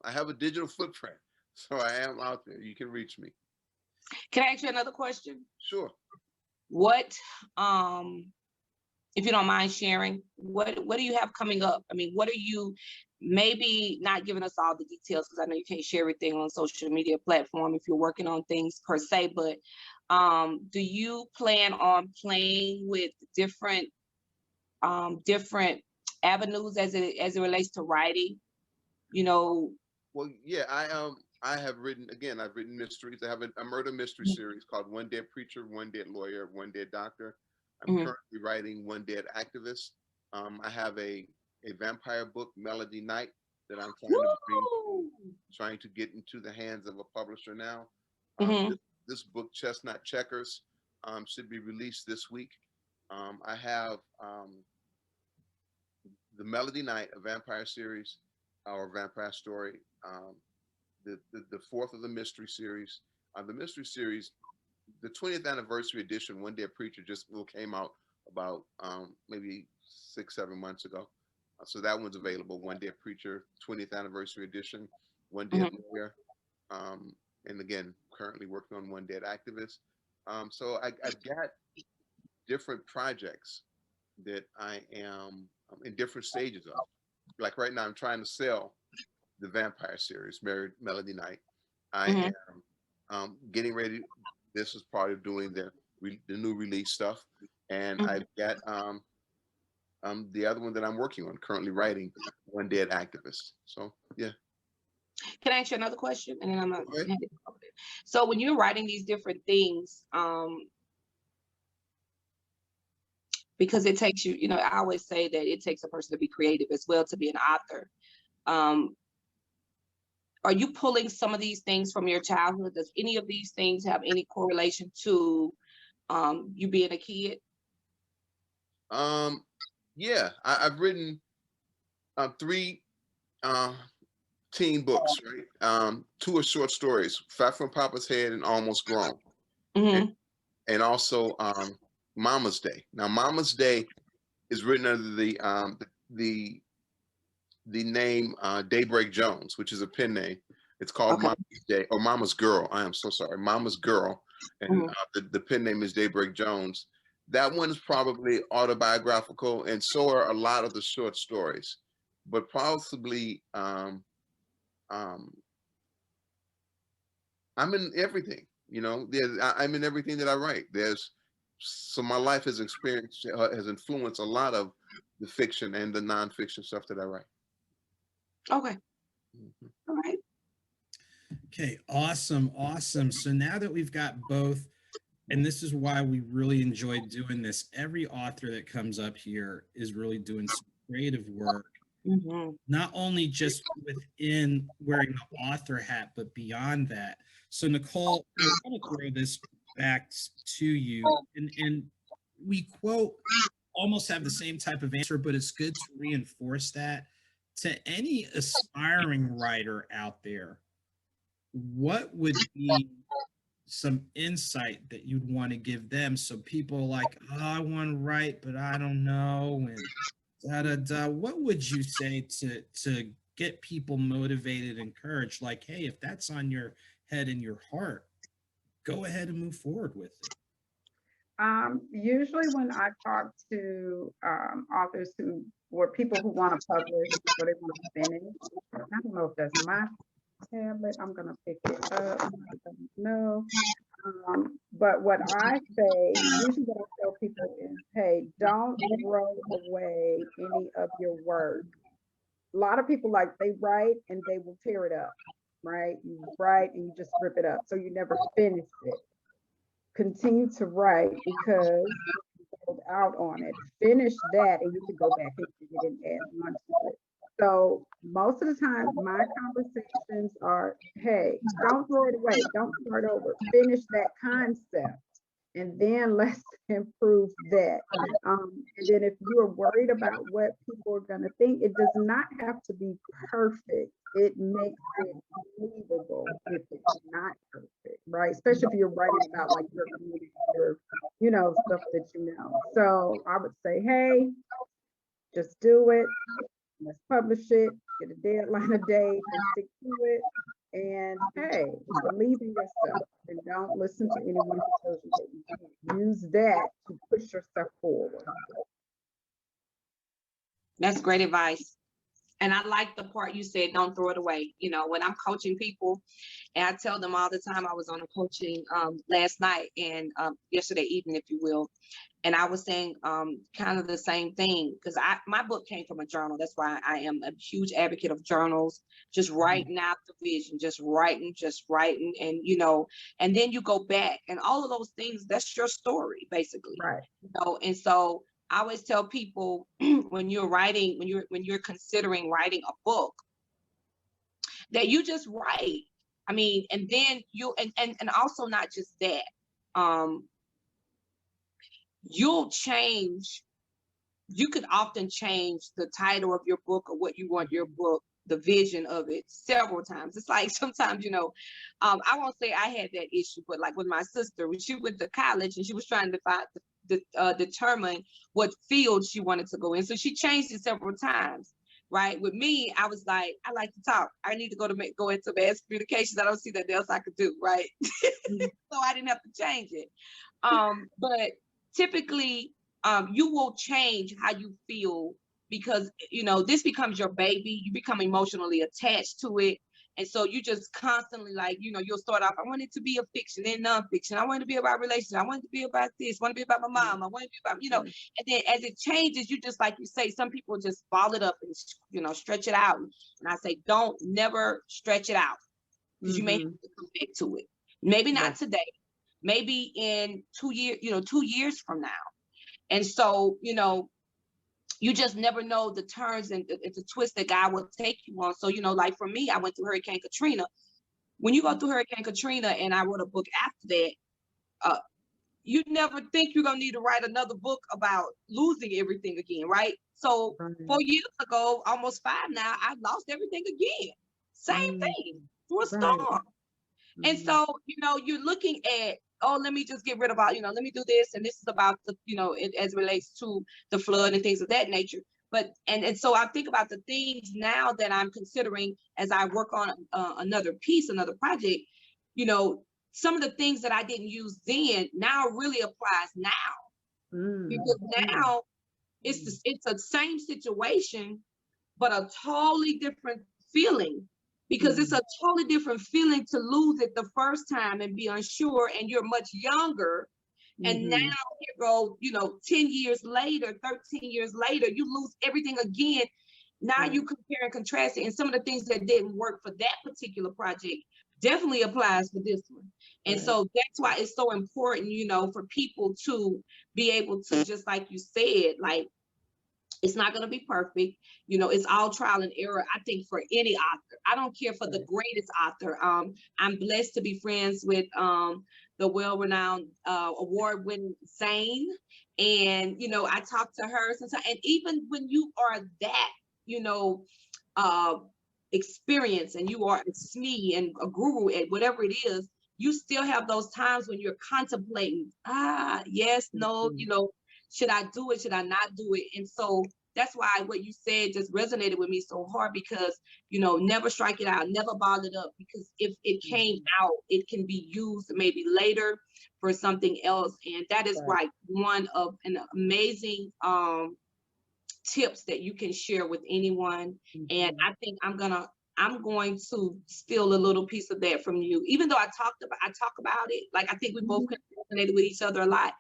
have a digital footprint, so I am out there. You can reach me.
Can I ask you another question?
Sure.
What if you don't mind sharing, what do you have coming up? I mean, what are you, maybe not giving us all the details, because I know you can't share everything on social media platform if you're working on things per se, but do you plan on playing with different avenues as it relates to writing? You know.
Well, yeah, I have written, again, I've written mysteries. I have a murder mystery series called One Dead Preacher, One Dead Lawyer, One Dead Doctor. I'm currently writing One Dead Activist. I have a vampire book, Melody Night, that I'm trying to get into the hands of a publisher now. This book, Chestnut Checkers, should be released this week. I have the Melody Night, a vampire series or vampire story. The fourth of the mystery series. The mystery series, the 20th anniversary edition, One Dead Preacher, just came out about maybe 6-7 months ago. So that one's available. One Dead Preacher, 20th anniversary edition, One Dead Lawyer, and again, currently working on One Dead Activist. So I've got different projects that I am in different stages of. Like right now, I'm trying to sell the vampire series, Melody Night. I am getting ready. This is part of doing the new release stuff, and I've got the other one that I'm working on, currently writing, One Dead Activist. So yeah.
Can I ask you another question? And then I'm gonna hand it over there. So when you're writing these different things, because it takes you, you know, I always say that it takes a person to be creative as well to be an author. Are you pulling some of these things from your childhood? Does any of these things have any correlation to you being a kid?
Yeah, I've written 3 teen books, right? 2 are short stories, Fat from Papa's Head and Almost Grown. And also Mama's Day. Now, Mama's Day is written under the name Daybreak Jones, which is a pen name. It's called Mama's Day, or Mama's Girl. I am so sorry, Mama's Girl, and the pen name is Daybreak Jones. That one is probably autobiographical, and so are a lot of the short stories. But possibly, I'm in everything. You know, I'm in everything that I write. So my life has influenced a lot of the fiction and the nonfiction stuff that I write.
Okay. All right.
Okay, awesome. So now that we've got both, and this is why we really enjoy doing this, every author that comes up here is really doing some creative work, not only just within wearing the author hat, but beyond that. So Nichole, I want to throw this back to you, and we quote almost have the same type of answer, but it's good to reinforce that to any aspiring writer out there. what would be some insight that you'd want to give them, so people are like, oh, I want to write, but I don't know, and da da da. What would you say to get people motivated, encouraged? Like, hey, if that's on your head and your heart, go ahead and move forward with it.
Usually when I talk to authors who or people who want to publish or they want to finish, I don't know if that's my tablet. I'm gonna pick it up. I don't know. But what I say, usually what I tell people is, hey, don't throw away any of your work. A lot of people like they write and they will tear it up, right? You write and you just rip it up, so you never finish it. Continue to write because you build out on it. Finish that and you can go back and read it and add on to it. So most of the time, my conversations are, hey, don't throw it away. Don't start over. Finish that concept. And then let's improve that. And then if you are worried about what people are going to think, it does not have to be perfect. It makes it believable if it's not perfect, right? Especially if you're writing about like your community or, you know, stuff that you know. So I would say, hey, just do it. Let's publish it, get a deadline, a date, and stick to it. And hey, believe in yourself and don't listen to anyone who tells you that you can't. Use that to push yourself forward.
That's great advice. And I like the part you said, don't throw it away. You know, when I'm coaching people, and I tell them all the time, I was on a coaching last night and yesterday evening, if you will. And I was saying kind of the same thing, because my book came from a journal. That's why I am a huge advocate of journals, just writing out the vision, just writing. And, you know, and then you go back and all of those things, that's your story, basically.
Right.
You know, and so I always tell people when you're writing, when you're considering writing a book, that you just write. I mean, and then you and also not just that. You'll change, you could often change the title of your book or what you want your book, the vision of it, several times. It's like sometimes, you know, I won't say I had that issue, but like with my sister, when she went to college and she was trying to determine what field she wanted to go in. So she changed it several times. Right. With me, I was like, I like to talk. I need to go into mass communications. I don't see that else I could do. Right. So I didn't have to change it. But typically, you will change how you feel because, you know, this becomes your baby. You become emotionally attached to it. And so you just constantly, like, you know, you'll start off, I want it to be a fiction and nonfiction. I want it to be about relationships. I want it to be about this. I want it to be about my mom. I want it to be about, you know, and then as it changes, you just, like you say, some people just ball it up and, you know, stretch it out. And I say, don't never stretch it out because you may have to come back to it. Maybe not today, maybe in 2 years, you know, 2 years from now. And so, you know, you just never know the turns and the twist that God will take you on. So, you know, like for me, I went through Hurricane Katrina. When you go through Hurricane Katrina and I wrote a book after that, you never think you're going to need to write another book about losing everything again, right? So 4 years ago, almost 5 now, I lost everything again. Same thing through a storm. And so, you know, you're looking at, oh, let me just get rid of all, you know, let me do this. And this is about the, you know, as it relates to the flood and things of that nature. But, and so I think about the things now that I'm considering as I work on another piece, another project, you know, some of the things that I didn't use then now really applies now. Because now it's the same situation, but a totally different feeling. Because it's a totally different feeling to lose it the first time and be unsure, and you're much younger. And now you go, you know, 10 years later, 13 years later, you lose everything again. Now you compare and contrast it. And some of the things that didn't work for that particular project definitely applies for this one. And so that's why it's so important, you know, for people to be able to, just like you said, like, it's not going to be perfect. You know, it's all trial and error, I think, for any author. I don't care for the greatest author. I'm blessed to be friends with the well-renowned award-winning Zane. And, you know, I talk to her sometimes. And even when you are that, you know, experience and you are a SME and a guru at whatever it is, you still have those times when you're contemplating, yes, no, you know, should I do it? Should I not do it? And so that's why what you said just resonated with me so hard, because, you know, never strike it out, never bottle it up, because if it came out, it can be used maybe later for something else. And that is right. One of an amazing tips that you can share with anyone. And I think I'm going to steal a little piece of that from you. Even though I talk about it, like I think we both resonated with each other a lot.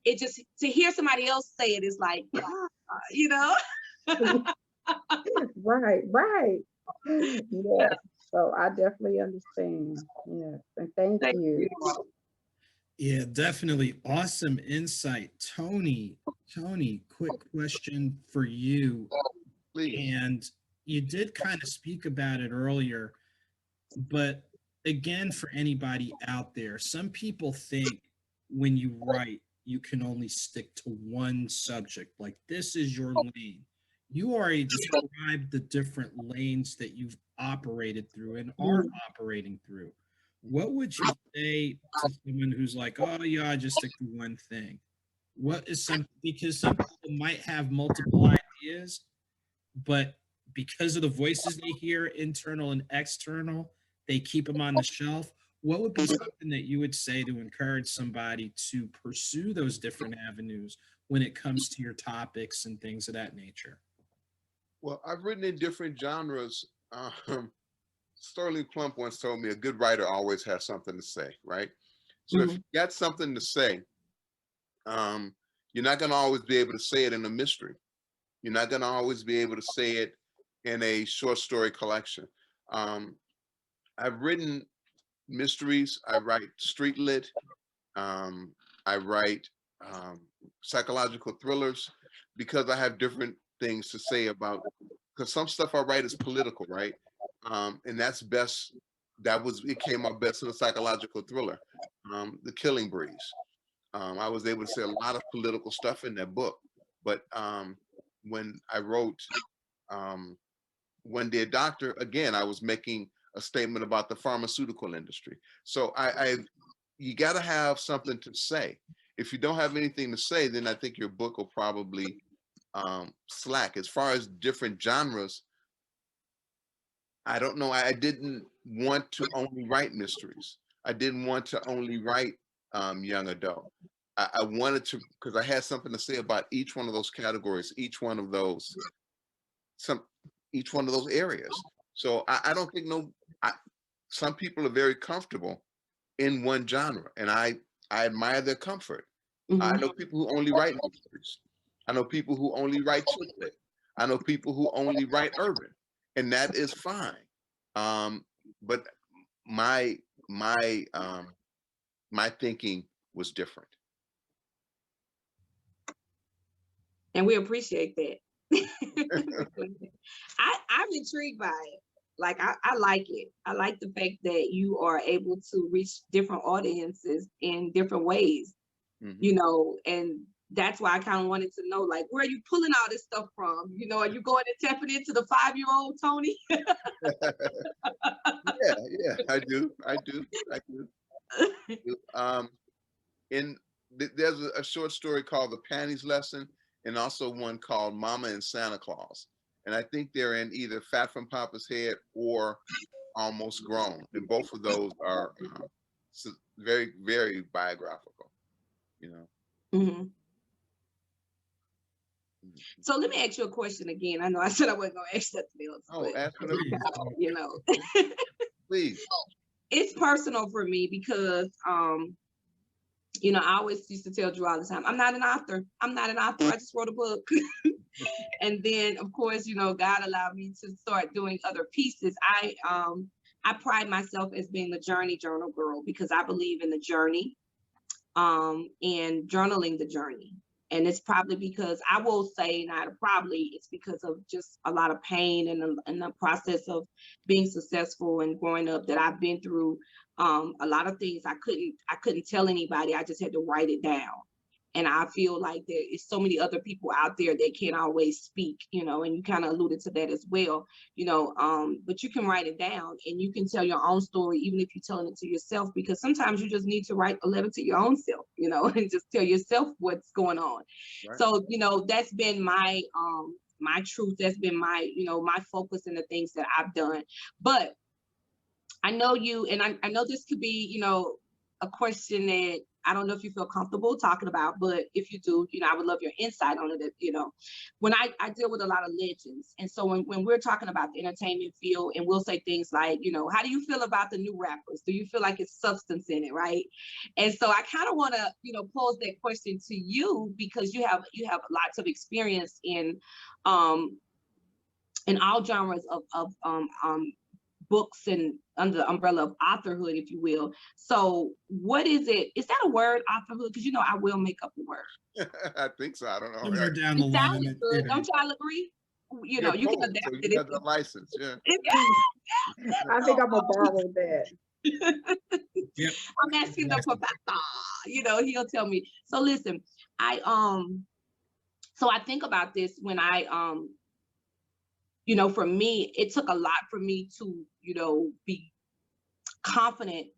It just, to hear somebody else say it is like, you know.
Right. Yeah. So I definitely understand. Yes, and thank you.
Yeah, definitely. Awesome insight. Tony, quick question for you.
Please.
And you did kind of speak about it earlier, but again, for anybody out there, some people think when you write, you can only stick to one subject. Like, this is your lane. You already described the different lanes that you've operated through and are operating through. What would you say to someone who's like, oh yeah, I just stick to one thing? What is because some people might have multiple ideas, but because of the voices they hear, internal and external, they keep them on the shelf. What would be something that you would say to encourage somebody to pursue those different avenues when it comes to your topics and things of that nature?
Well, I've written in different genres. Sterling Plump once told me a good writer always has something to say, right? So if you got something to say, you're not going to always be able to say it in a mystery. You're not going to always be able to say it in a short story collection. I've written mysteries. I write street lit. I write psychological thrillers, because I have different things to say about, because some stuff I write is political, right? And that's best. It came out best in a psychological thriller, The Killing Breeze. I was able to say a lot of political stuff in that book. But when I wrote One Dead Doctor, again, I was making a statement about the pharmaceutical industry. So you got to have something to say. If you don't have anything to say, then I think your book will probably slack. As far as different genres, I don't know. I didn't want to only write mysteries. I didn't want to only write young adult. I wanted to, because I had something to say about each one of those categories, each one of those areas. So I don't think some people are very comfortable in one genre, and I admire their comfort. I know people who only write mysteries. I know people who only write chick lit. I know people who only write urban, and that is fine. But my thinking was different.
And we appreciate that. I'm intrigued by it. Like, I like it. I like the fact that you are able to reach different audiences in different ways, you know, and that's why I kind of wanted to know, like, where are you pulling all this stuff from? You know, are you going and tapping into the 5-year-old Tony?
Yeah, I do. There's a short story called The Panties Lesson, and also one called Mama and Santa Claus. And I think they're in either Fat from Papa's Head or Almost Grown. And both of those are very, very biographical, you know.
So let me ask you a question again. I know I said I wasn't going to ask something else.
Oh, ask whatever
you know.
Please.
It's personal for me because, you know, I always used to tell Drew all the time, I'm not an author. I just wrote a book. And then, of course, you know, God allowed me to start doing other pieces. I pride myself as being the journey journal girl, because I believe in the journey and journaling the journey. And it's probably because, I will say, it's because of just a lot of pain and the process of being successful and growing up that I've been through. A lot of things I couldn't tell anybody. I just had to write it down. And I feel like there is so many other people out there that can't always speak, you know, and you kind of alluded to that as well, you know, but you can write it down and you can tell your own story, even if you're telling it to yourself, because sometimes you just need to write a letter to your own self, you know, and just tell yourself what's going on. Right. So, you know, that's been my truth. That's been my, you know, my focus in the things that I've done. But I know you, and I know this could be, you know, a question that I don't know if you feel comfortable talking about, but if you do, you know, I would love your insight on it. You know, when I deal with a lot of legends. And so when we're talking about the entertainment field, and we'll say things like, you know, how do you feel about the new rappers? Do you feel like it's substance in it, right? And so I kind of want to, you know, pose that question to you, because you have lots of experience in all genres of books and under the umbrella of authorhood, if you will. So what is it? Is that a word, authorhood? Because, you know, I will make up a word.
I think so. I don't know.
Somewhere down the line.
Good. Don't y'all agree? You know, you can adapt
so
it.
You got the license, yeah.
I think I'm gonna borrow that.
Yep.
I'm asking the professor, you know, he'll tell me. So listen, so I think about this when you know, for me, it took a lot for me to, you know, be confident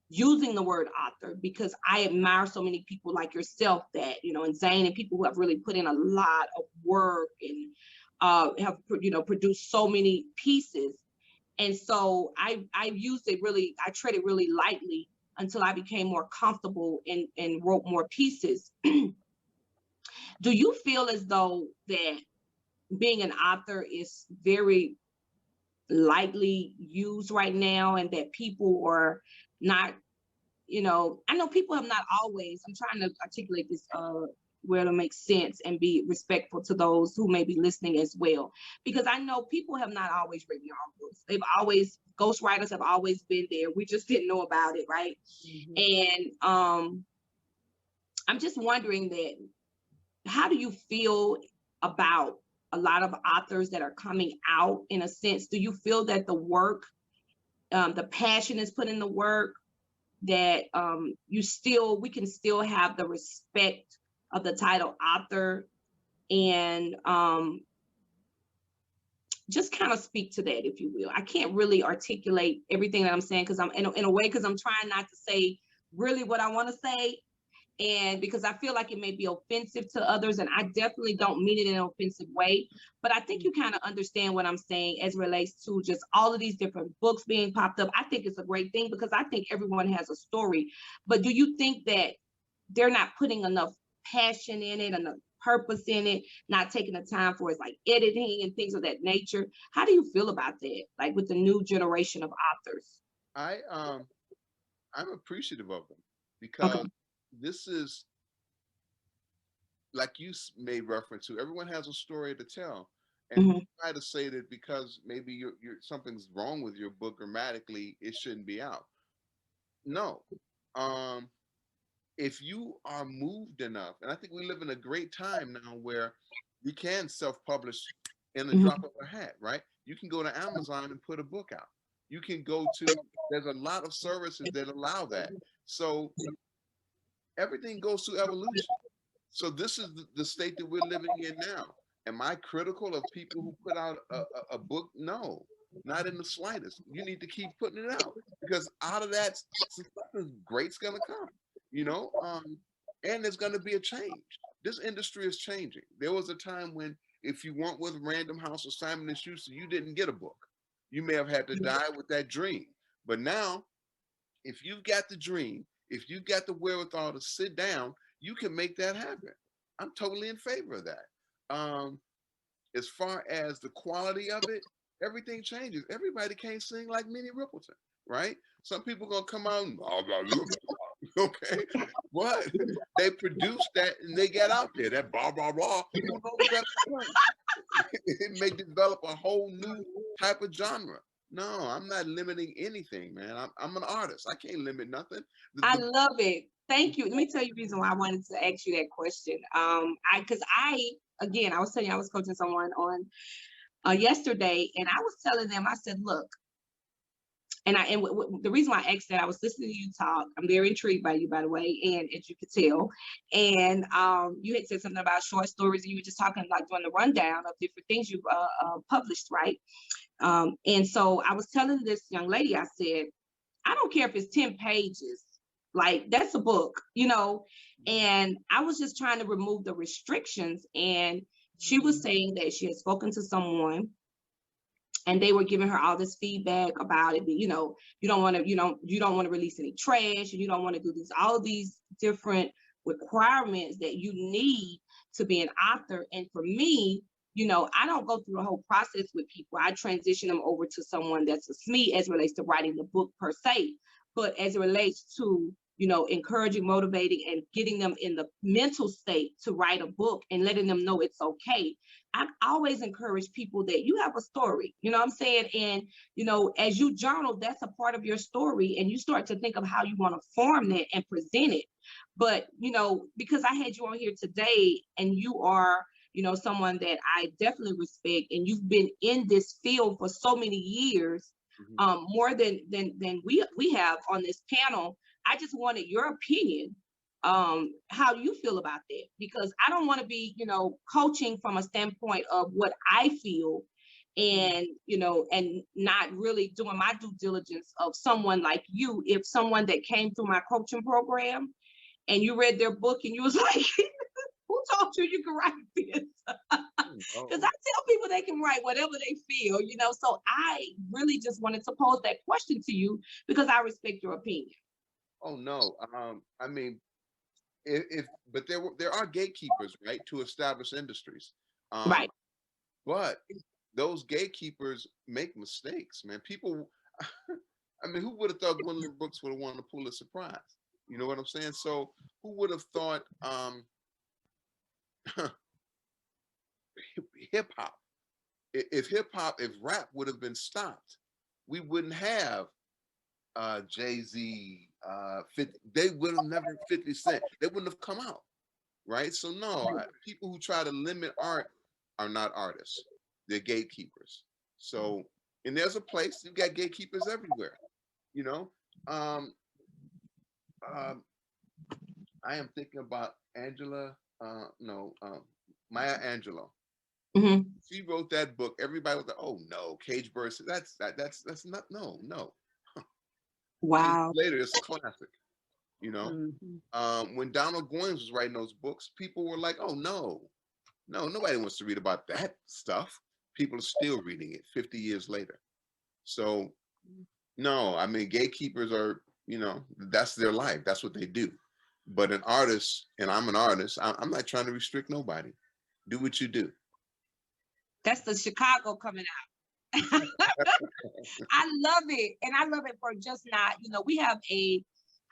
using the word author, because I admire so many people like yourself that, you know, and Zane, and people who have really put in a lot of work and have, you know, produced so many pieces. And so I used it really, I tread it really lightly until I became more comfortable and wrote more pieces. Do you feel as though that being an author is very lightly used right now, and that people are not, you know, I know people have not always, I'm trying to articulate this where it'll make sense and be respectful to those who may be listening as well, because I know people have not always written their own books. They've always, ghostwriters have always been there. We just didn't know about it, right? Mm-hmm. And I'm just wondering that, how do you feel about a lot of authors that are coming out, in a sense? Do you feel that the work, the passion is put in the work, that we can still have the respect of the title author, and just kind of speak to that, if you will? I can't really articulate everything that I'm saying, because I'm in a way, because I'm trying not to say really what I want to say, and because I feel like it may be offensive to others, and I definitely don't mean it in an offensive way, but I think you kind of understand what I'm saying as it relates to just all of these different books being popped up. I think it's a great thing, because I think everyone has a story. But do you think that they're not putting enough passion in it, enough purpose in it, not taking the time for it, like editing and things of that nature? How do you feel about that, like with the new generation of authors?
I'm appreciative of them, because this is, like you made reference to, everyone has a story to tell, and try to say that because maybe you're something's wrong with your book grammatically, it shouldn't be out. No. If you are moved enough, and I think we live in a great time now where you can self-publish in the drop of a hat, right? You can go to Amazon and put a book out. You can go to, there's a lot of services that allow that. So everything goes through evolution. So this is the state that we're living in now. Am I critical of people who put out a book? No, not in the slightest. You need to keep putting it out, because out of that, something great's gonna come, you know? And there's gonna be a change. This industry is changing. There was a time when if you weren't with Random House or Simon & Schuster, you didn't get a book. You may have had to die with that dream. But now, if you've got the dream, if you've got the wherewithal to sit down, you can make that happen. I'm totally in favor of that. As far as the quality of it, everything changes. Everybody can't sing like Minnie Riperton, right? Some people gonna come out and blah, blah, blah, blah, okay, but they produced that and they got out there, that blah, blah, blah. Who knows that? It may develop a whole new type of genre. No, I'm not limiting anything, man. I'm an artist. I can't limit nothing.
I love it. Thank you. Let me tell you the reason why I wanted to ask you that question. Again, I was telling you, I was coaching someone on yesterday, and I was telling them, I said, look, the reason why I asked that, I was listening to you talk. I'm very intrigued by you, by the way, and as you could tell. And you had said something about short stories, and you were just talking like doing the rundown of different things you've published, right? And so I was telling this young lady, I said, I don't care if it's 10 pages, like that's a book, you know. And I was just trying to remove the restrictions. And she was saying that she had spoken to someone, and they were giving her all this feedback about it. You know, you don't want to release any trash, and you don't want to do all of these different requirements that you need to be an author. And for me, you know, I don't go through the whole process with people. I transition them over to someone that's a SME as it relates to writing the book per se, but as it relates to, you know, encouraging, motivating, and getting them in the mental state to write a book and letting them know it's okay. I always encourage people that you have a story, you know what I'm saying? And, you know, as you journal, that's a part of your story, and you start to think of how you want to form that and present it. But, you know, because I had you on here today, and you are, you know, someone that I definitely respect, and you've been in this field for so many years, more than we have on this panel. I just wanted your opinion. How do you feel about that? Because I don't want to be, you know, coaching from a standpoint of what I feel, and, you know, and not really doing my due diligence of someone like you. If someone that came through my coaching program and you read their book and you was like, who told you can write this? Because I tell people they can write whatever they feel, you know. So I really just wanted to pose that question to you because I respect your opinion.
Oh no, I mean, but there are gatekeepers, right, to establish industries,
Right.
but those gatekeepers make mistakes, man. People, I mean, who would have thought Gwendolyn Brooks would have won the Pulitzer Prize? You know what I'm saying? So who would have thought hip hop? If rap would have been stopped, we wouldn't have Jay-Z, 50, they would have never 50 Cent. They wouldn't have come out, right? So no, people who try to limit art are not artists. They're gatekeepers. So, and there's a place, you got gatekeepers everywhere, you know. I am thinking about Maya Angelou. She wrote that book. Everybody was like, "Oh no, Cage Bird." That's not no.
Wow.
Later, it's a classic. You know, when Donald Goines was writing those books, people were like, "Oh no, nobody wants to read about that stuff." People are still reading it 50 years later. So, no, I mean, gatekeepers are, you know, that's their life. That's what they do. But an artist, and I'm an artist, I'm not trying to restrict nobody. Do what you do.
That's the Chicago coming out. I love it. And I love it for just not, you know, we have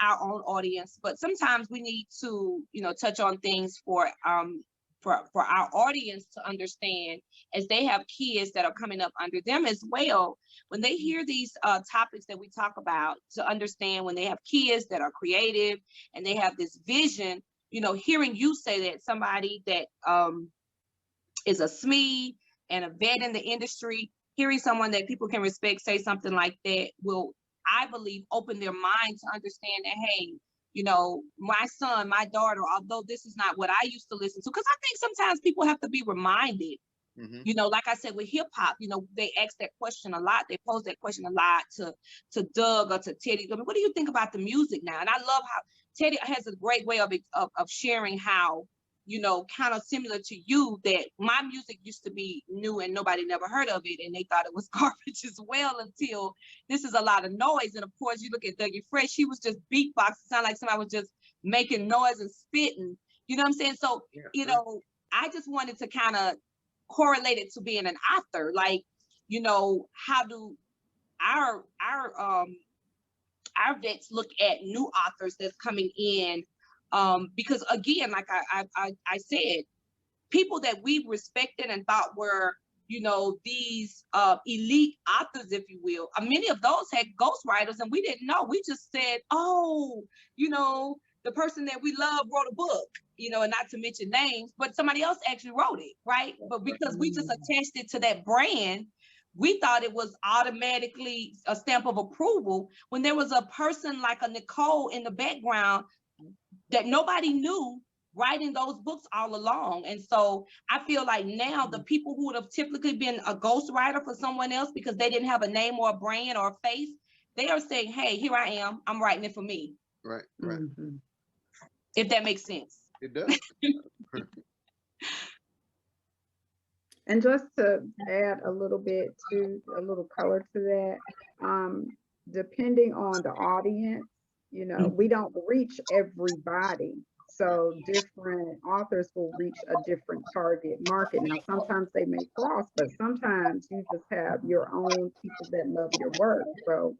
our own audience, but sometimes we need to, you know, touch on things for our audience to understand, as they have kids that are coming up under them as well. When they hear these topics that we talk about, to understand when they have kids that are creative and they have this vision, you know, hearing you say that somebody that is a SME and a vet in the industry, hearing someone that people can respect say something like that will, I believe, open their mind to understand that, hey, you know, my son, my daughter, although this is not what I used to listen to, because I think sometimes people have to be reminded, you know, like I said, with hip hop, you know, they ask that question a lot. They pose that question a lot to Doug or to Teddy. I mean, what do you think about the music now? And I love how Teddy has a great way of sharing how, you know, kind of similar to you, that my music used to be new and nobody never heard of it, and they thought it was garbage as well, until this is a lot of noise. And of course, you look at Dougie Fresh, he was just beatboxing, sound like somebody was just making noise and spitting. You know what I'm saying? So, you know, I just wanted to kind of correlate it to being an author. Like, you know, how do our vets look at new authors that's coming in? Because again, like I said, people that we respected and thought were, you know, these elite authors, if you will, many of those had ghostwriters, and we didn't know. We just said, oh, you know, the person that we love wrote a book, you know, and not to mention names, but somebody else actually wrote it, right? But because we just attached it to that brand, we thought it was automatically a stamp of approval when there was a person like a Nichole in the background that nobody knew writing those books all along. And so I feel like now the people who would have typically been a ghostwriter for someone else because they didn't have a name or a brand or a face, they are saying, hey, here I am, I'm writing it for me.
Right, right.
If that makes sense.
It does.
And just to add a little bit to a little color to that, depending on the audience, you know, we don't reach everybody. So different authors will reach a different target market. Now, sometimes they may cross, but sometimes you just have your own people that love your work. So,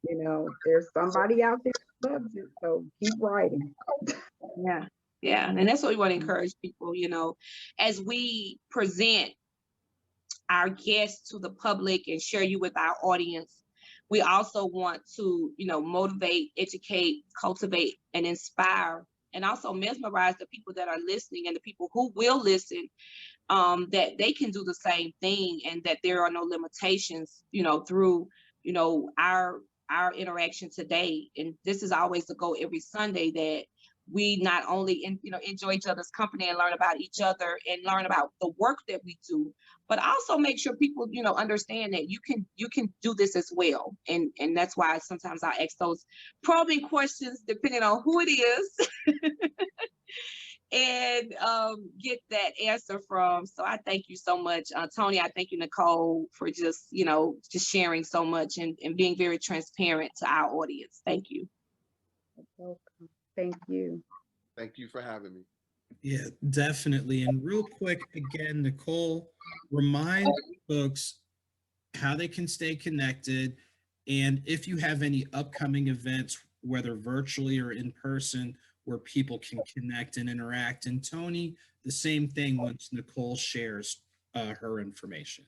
you know, there's somebody out there that loves it. So keep writing.
Yeah. Yeah. And that's what we want to encourage people, you know, as we present our guests to the public and share you with our audience. We also want to, you know, motivate, educate, cultivate, and inspire, and also mesmerize the people that are listening and the people who will listen, that they can do the same thing and that there are no limitations, you know, through, you know, our interaction today. And this is always the goal every Sunday, that we not only enjoy each other's company and learn about each other and learn about the work that we do, but also make sure people, you know, understand that you can do this as well. And that's why sometimes I ask those probing questions depending on who it is and get that answer from. So I thank you so much, Tony. I thank you, Nichole, for just, you know, just sharing so much and being very transparent to our audience. Thank you.
Thank you.
Thank you for having me.
Yeah, definitely. And real quick, again, Nichole, remind folks how they can stay connected. And if you have any upcoming events, whether virtually or in person, where people can connect and interact. And Tony, the same thing once Nichole shares her information.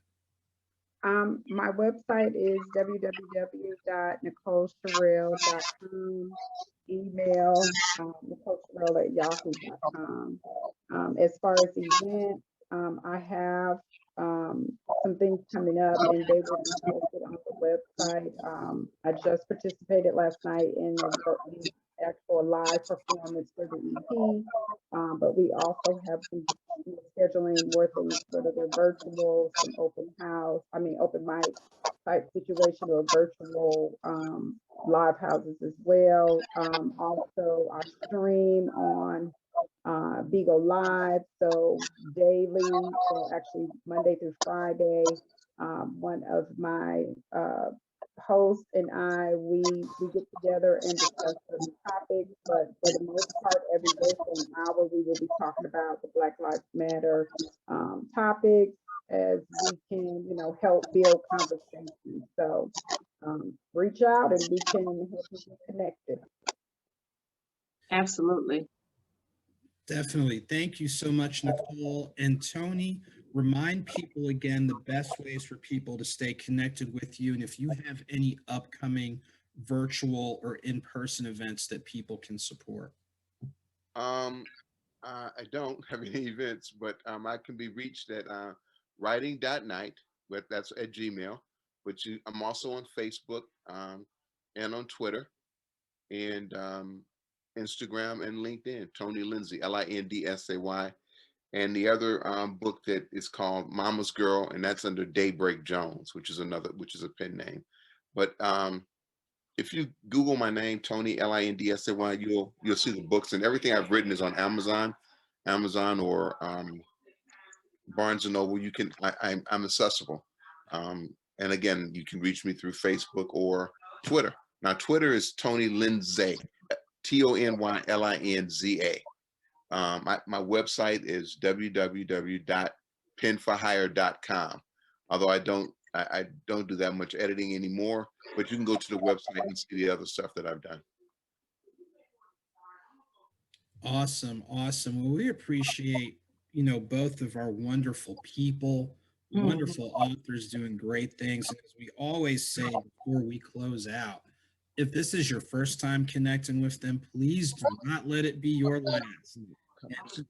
My website is www.NicholeShirell.com. Email NicholeShirell@yahoo.com. As far as events, I have some things coming up, and they will be posted on the website. I just participated last night in the actual live performance for the EP, but we also have some scheduling more things, whether they're virtual, some open mic type situation, or virtual live houses as well. Also, I stream on Beagle Live, so daily, so actually Monday through Friday. One of my hosts and I, we get together and discuss certain topics, but for the most part, every day for an hour, we will be talking about the Black Lives Matter topics, as we can, you know, help build conversations. So reach out and we can help you get connected.
Absolutely.
Definitely. Thank you so much, Nichole. And Tony, remind people again the best ways for people to stay connected with you. And if you have any upcoming virtual or in-person events that people can support.
I don't have any events, but I can be reached at writing.night, but that's at Gmail. But I'm also on Facebook and on Twitter and Instagram and LinkedIn. Tony Lindsey, Lindsay. And the other book that is called Mama's Girl, and that's under Daybreak Jones, which is a pen name. But if you Google my name, Tony Lindsay, you'll see the books, and everything I've written is on Amazon or Barnes and Noble. You can I'm accessible, and again, you can reach me through Facebook or Twitter. Now Twitter is Tony Lindsay, TonyLinza. My website is www.penforhire.com. Although I don't do that much editing anymore, but you can go to the website and see the other stuff that I've done.
Awesome. Well, we appreciate, you know, both of our wonderful people, wonderful authors doing great things. And as we always say before we close out, if this is your first time connecting with them, please do not let it be your last. Yeah, so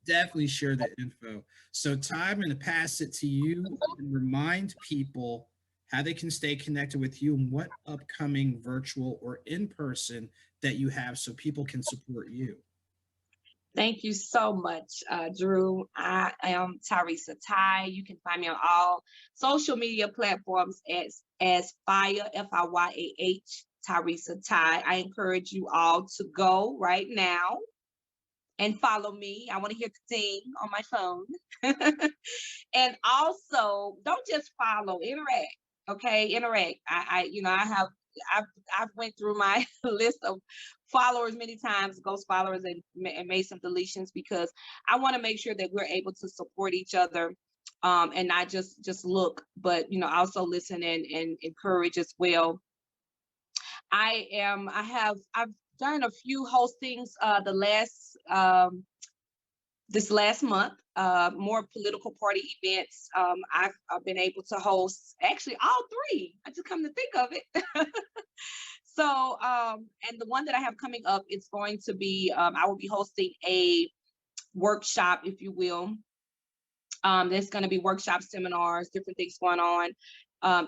definitely share the info. So Ty, I'm going to pass it to you and remind people how they can stay connected with you and what upcoming virtual or in-person that you have so people can support you.
Thank you so much, Drew. I am Tyressa Ty. You can find me on all social media platforms as Fire, F-I-Y-A-H, Tyressa Ty. I encourage you all to go right now and follow me. I want to hear the ding on my phone. And also, don't just follow, interact. Okay, interact. I've went through my list of followers many times, ghost followers, and made some deletions because I want to make sure that we're able to support each other, and not just look, but also listen and encourage as well. I've done a few hostings this last month, more political party events. I've been able to host actually all three. I just come to think of it. So, and the one that I have coming up is going to be, I will be hosting a workshop, if you will. There's going to be workshop seminars, different things going on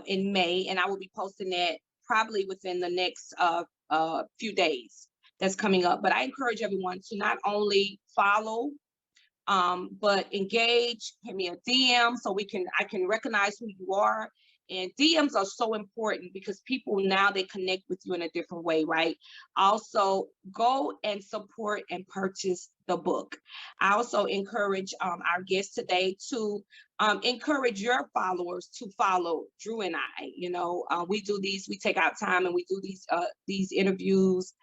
in May, and I will be posting that probably within the next few days. That's coming up. But I encourage everyone to not only follow, but engage, hit me a DM so I can recognize who you are. And DMs are so important because people now, they connect with you in a different way, right? Also, go and support and purchase the book. I also encourage our guests today to encourage your followers to follow Drew and I. We take out time and we do these interviews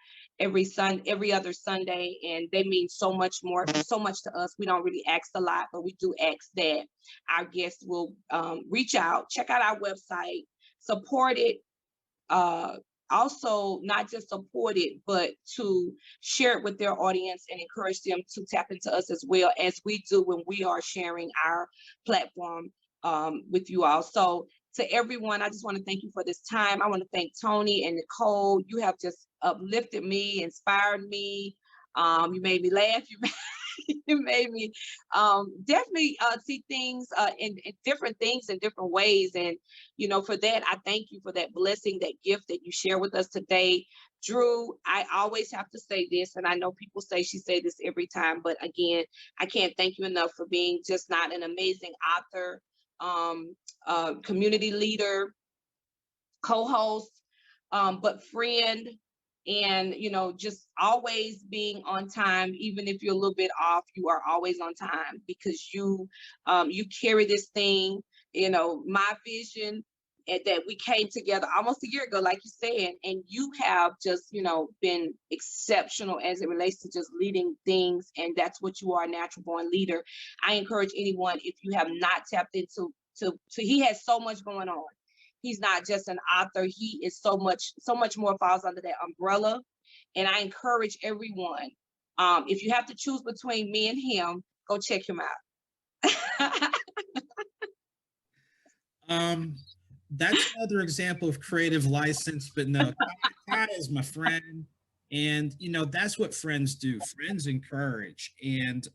every other Sunday, and they mean so much to us. We don't really ask a lot, but we do ask that our guests will reach out, check out our website, support it. Also, not just support it, but to share it with their audience and encourage them to tap into us as well as we do when we are sharing our platform with you all. So to everyone, I just want to thank you for this time. I want to thank Tony and Nichole. You have just uplifted me, inspired me. You made me laugh. You made me definitely see things in different things in different ways. And, for that, I thank you for that blessing, that gift that you share with us today. Drew, I always have to say this, and I know people say she say this every time, but again, I can't thank you enough for being just not an amazing author, community leader, co-host, but friend, and just always being on time. Even if you're a little bit off, you are always on time because you carry this thing, my vision, and that we came together almost a year ago, like you said, and you have just been exceptional as it relates to just leading things, and that's what you are, a natural born leader. I encourage anyone, if you have not tapped into he has so much going on. He's not just an author. He is so much more, falls under that umbrella. And I encourage everyone, if you have to choose between me and him, go check him out.
That's another example of creative license, but no, Ty is my friend. And, that's what friends do. Friends encourage. And,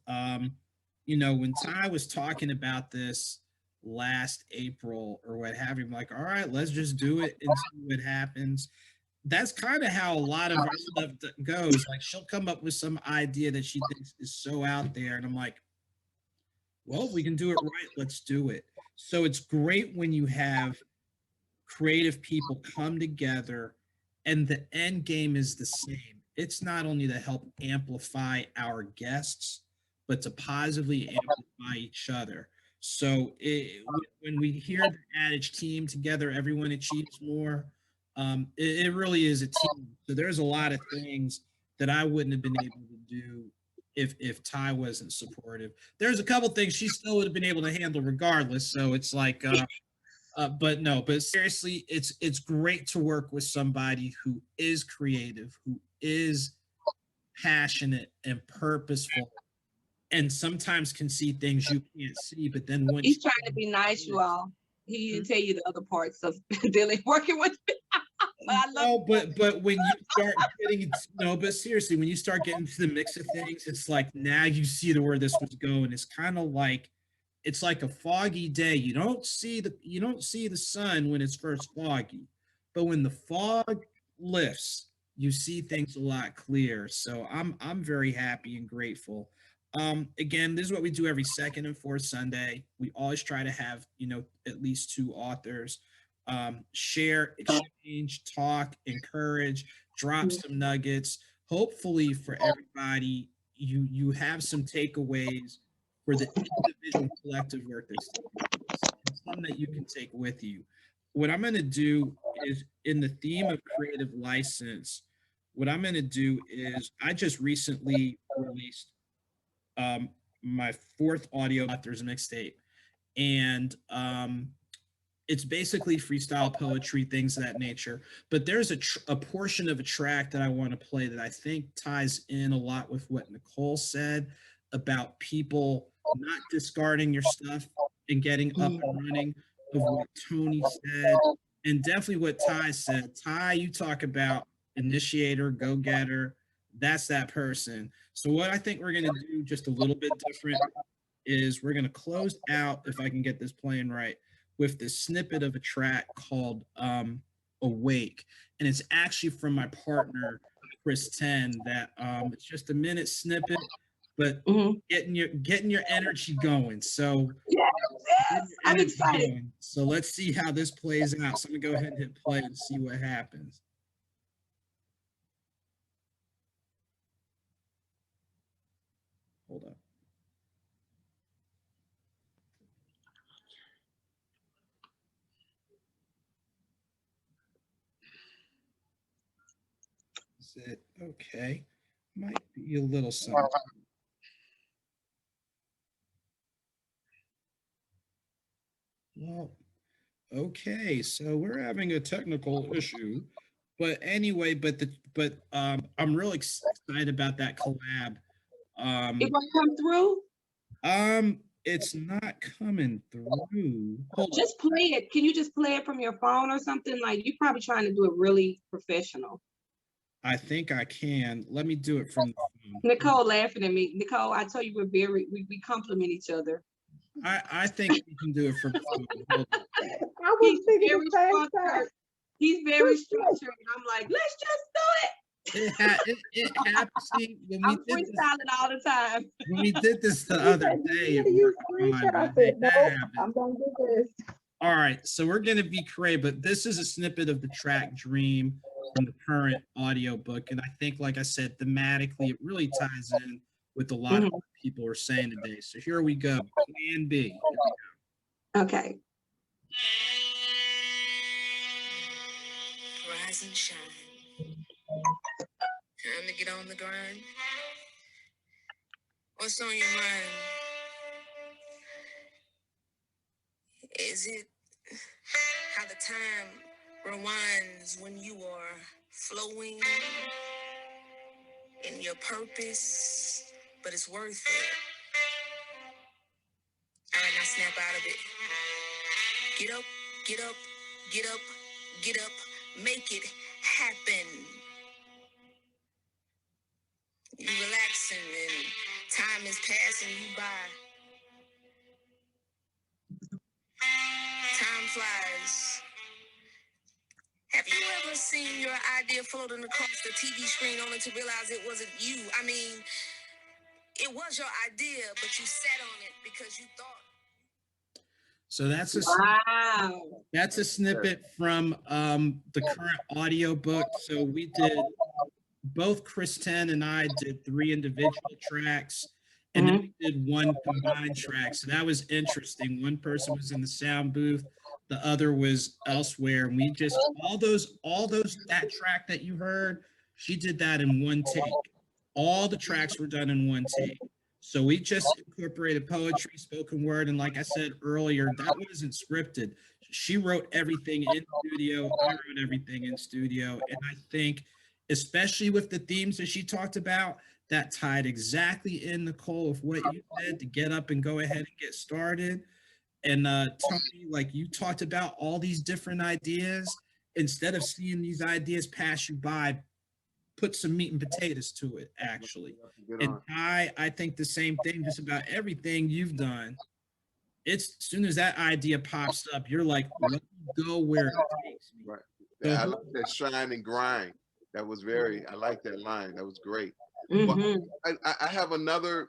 when Ty was talking about this last April or what have you, I'm like, all right, let's just do it and see what happens. That's kind of how a lot of our stuff goes. Like, she'll come up with some idea that she thinks is so out there, and I'm like, well, we can do it right, let's do it. So it's great when you have creative people come together and the end game is the same. It's not only to help amplify our guests, but to positively amplify each other. So when we hear the adage team together, everyone achieves more, it really is a team. So there's a lot of things that I wouldn't have been able to do if Ty wasn't supportive. There's a couple things she still would have been able to handle regardless. So it's like, but seriously, it's great to work with somebody who is creative, who is passionate and purposeful, and sometimes can see things you can't see. But then when
he's trying to be nice, you all, he didn't tell you the other parts of working with me. I love
No, but when you start getting no, but seriously, when you start getting to the mix of things, it's like now you see where this was going. It's kind of like it's like a foggy day. You don't see the sun when it's first foggy, but when the fog lifts, you see things a lot clearer. So I'm very happy and grateful. Again, this is what we do every second and fourth Sunday. We always try to have, at least two authors share, exchange, talk, encourage, drop some nuggets. Hopefully, for everybody, you have some takeaways for the individual and collective work that's taking place, and some that you can take with you. What I'm going to do is, in the theme of creative license, what I'm going to do is I just recently released my fourth audio authors mixtape, and it's basically freestyle poetry, things of that nature. But there's a portion of a track that I want to play that I think ties in a lot with what Nichole said about people not discarding your stuff and getting up and running, of what Tony said, and definitely what Ty said. Ty, you talk about initiator, go-getter. That's that person. So what I think we're going to do just a little bit different is we're going to close out, if I can get this playing right, with this snippet of a track called Awake. And it's actually from my partner, Chris 10, that it's just a minute snippet, but getting your energy going. So
yes, I'm excited.
going. So let's see how this plays out. So I'm gonna go ahead and hit play and see what happens. Hold up. Is it okay? Might be a little something. Well, okay, so we're having a technical issue, but anyway, I'm really excited about that collab.
It gonna come through?
It's not coming through.
Just play it. Can you just play it from your phone or something? Like, you're probably trying to do it really professional.
I think I can. Let me do it from the phone.
Nichole laughing at me. Nichole, I told you we compliment each other.
I think we can do it from the phone. Hold on.
I was thinking the same thing.
He's very structured. And I'm like, let's just do it.
It happens. See,
I'm freestyling all the time.
When we did this the other day, it
You
worked fine,
screenshot
but
it. No,
that happened.
I'm gonna do this.
All right, so we're gonna be creative, but this is a snippet of the track "Dream" from the current audio book, and I think, like I said, thematically, it really ties in with a lot of what people are saying today. So here we go. Plan B. Here we go.
Okay.
Rise and shine. Time to get on the grind. What's on your mind? Is it how the time rewinds when you are flowing in your purpose, but it's worth it? All right, now snap out of it. Get up, get up, get up, get up, make it happen. You relaxing and time is passing you by. Time flies. Have you ever seen your idea floating across the TV screen only to realize it wasn't you? I mean, it was your idea, but you sat on it because you thought.
So that's a
Wow.
That's a snippet from the current audio book. So we did, both Chris 10 and I did 3 individual tracks, and then we did 1 combined track. So that was interesting. One person was in the sound booth, the other was elsewhere, and we just all those that track that you heard, she did that in 1 take. All the tracks were done in 1 take. So we just incorporated poetry, spoken word, and like I said earlier, that wasn't scripted. She wrote everything in studio. I wrote everything in studio, and I think, especially with the themes that she talked about, that tied exactly in, Nichole, of what you said, to get up and go ahead and get started. And Tony, like you talked about all these different ideas, instead of seeing these ideas pass you by, put some meat and potatoes to it, actually.
Get
And
on.
I think the same thing just about everything you've done. It's as soon as that idea pops up, you're like, let me go where it takes me.
Right.
So
I like that shine and grind. That was I like that line. That was great.
Mhm.
I have another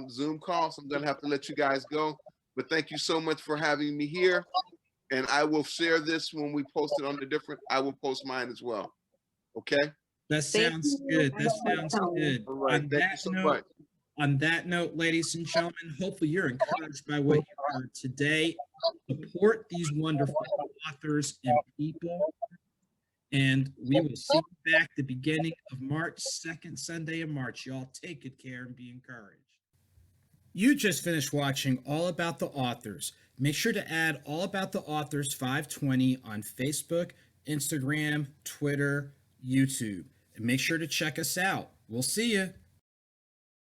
Zoom call, so I'm gonna have to let you guys go. But thank you so much for having me here. And I will share this when we post it on the different. I will post mine as well. Okay.
that
Thank
sounds
you
good.
so
That
much,
sounds
Tony.
good.
All right. Thank you so much.
On that note, ladies and gentlemen, hopefully you're encouraged by what you heard today. Support these wonderful authors and people. And we will see you back the beginning of March, second Sunday in March. Y'all take good care and be encouraged. You just finished watching All About the Authors. Make sure to add All About the Authors 520 on Facebook, Instagram, Twitter, YouTube. And make sure to check us out. We'll see you.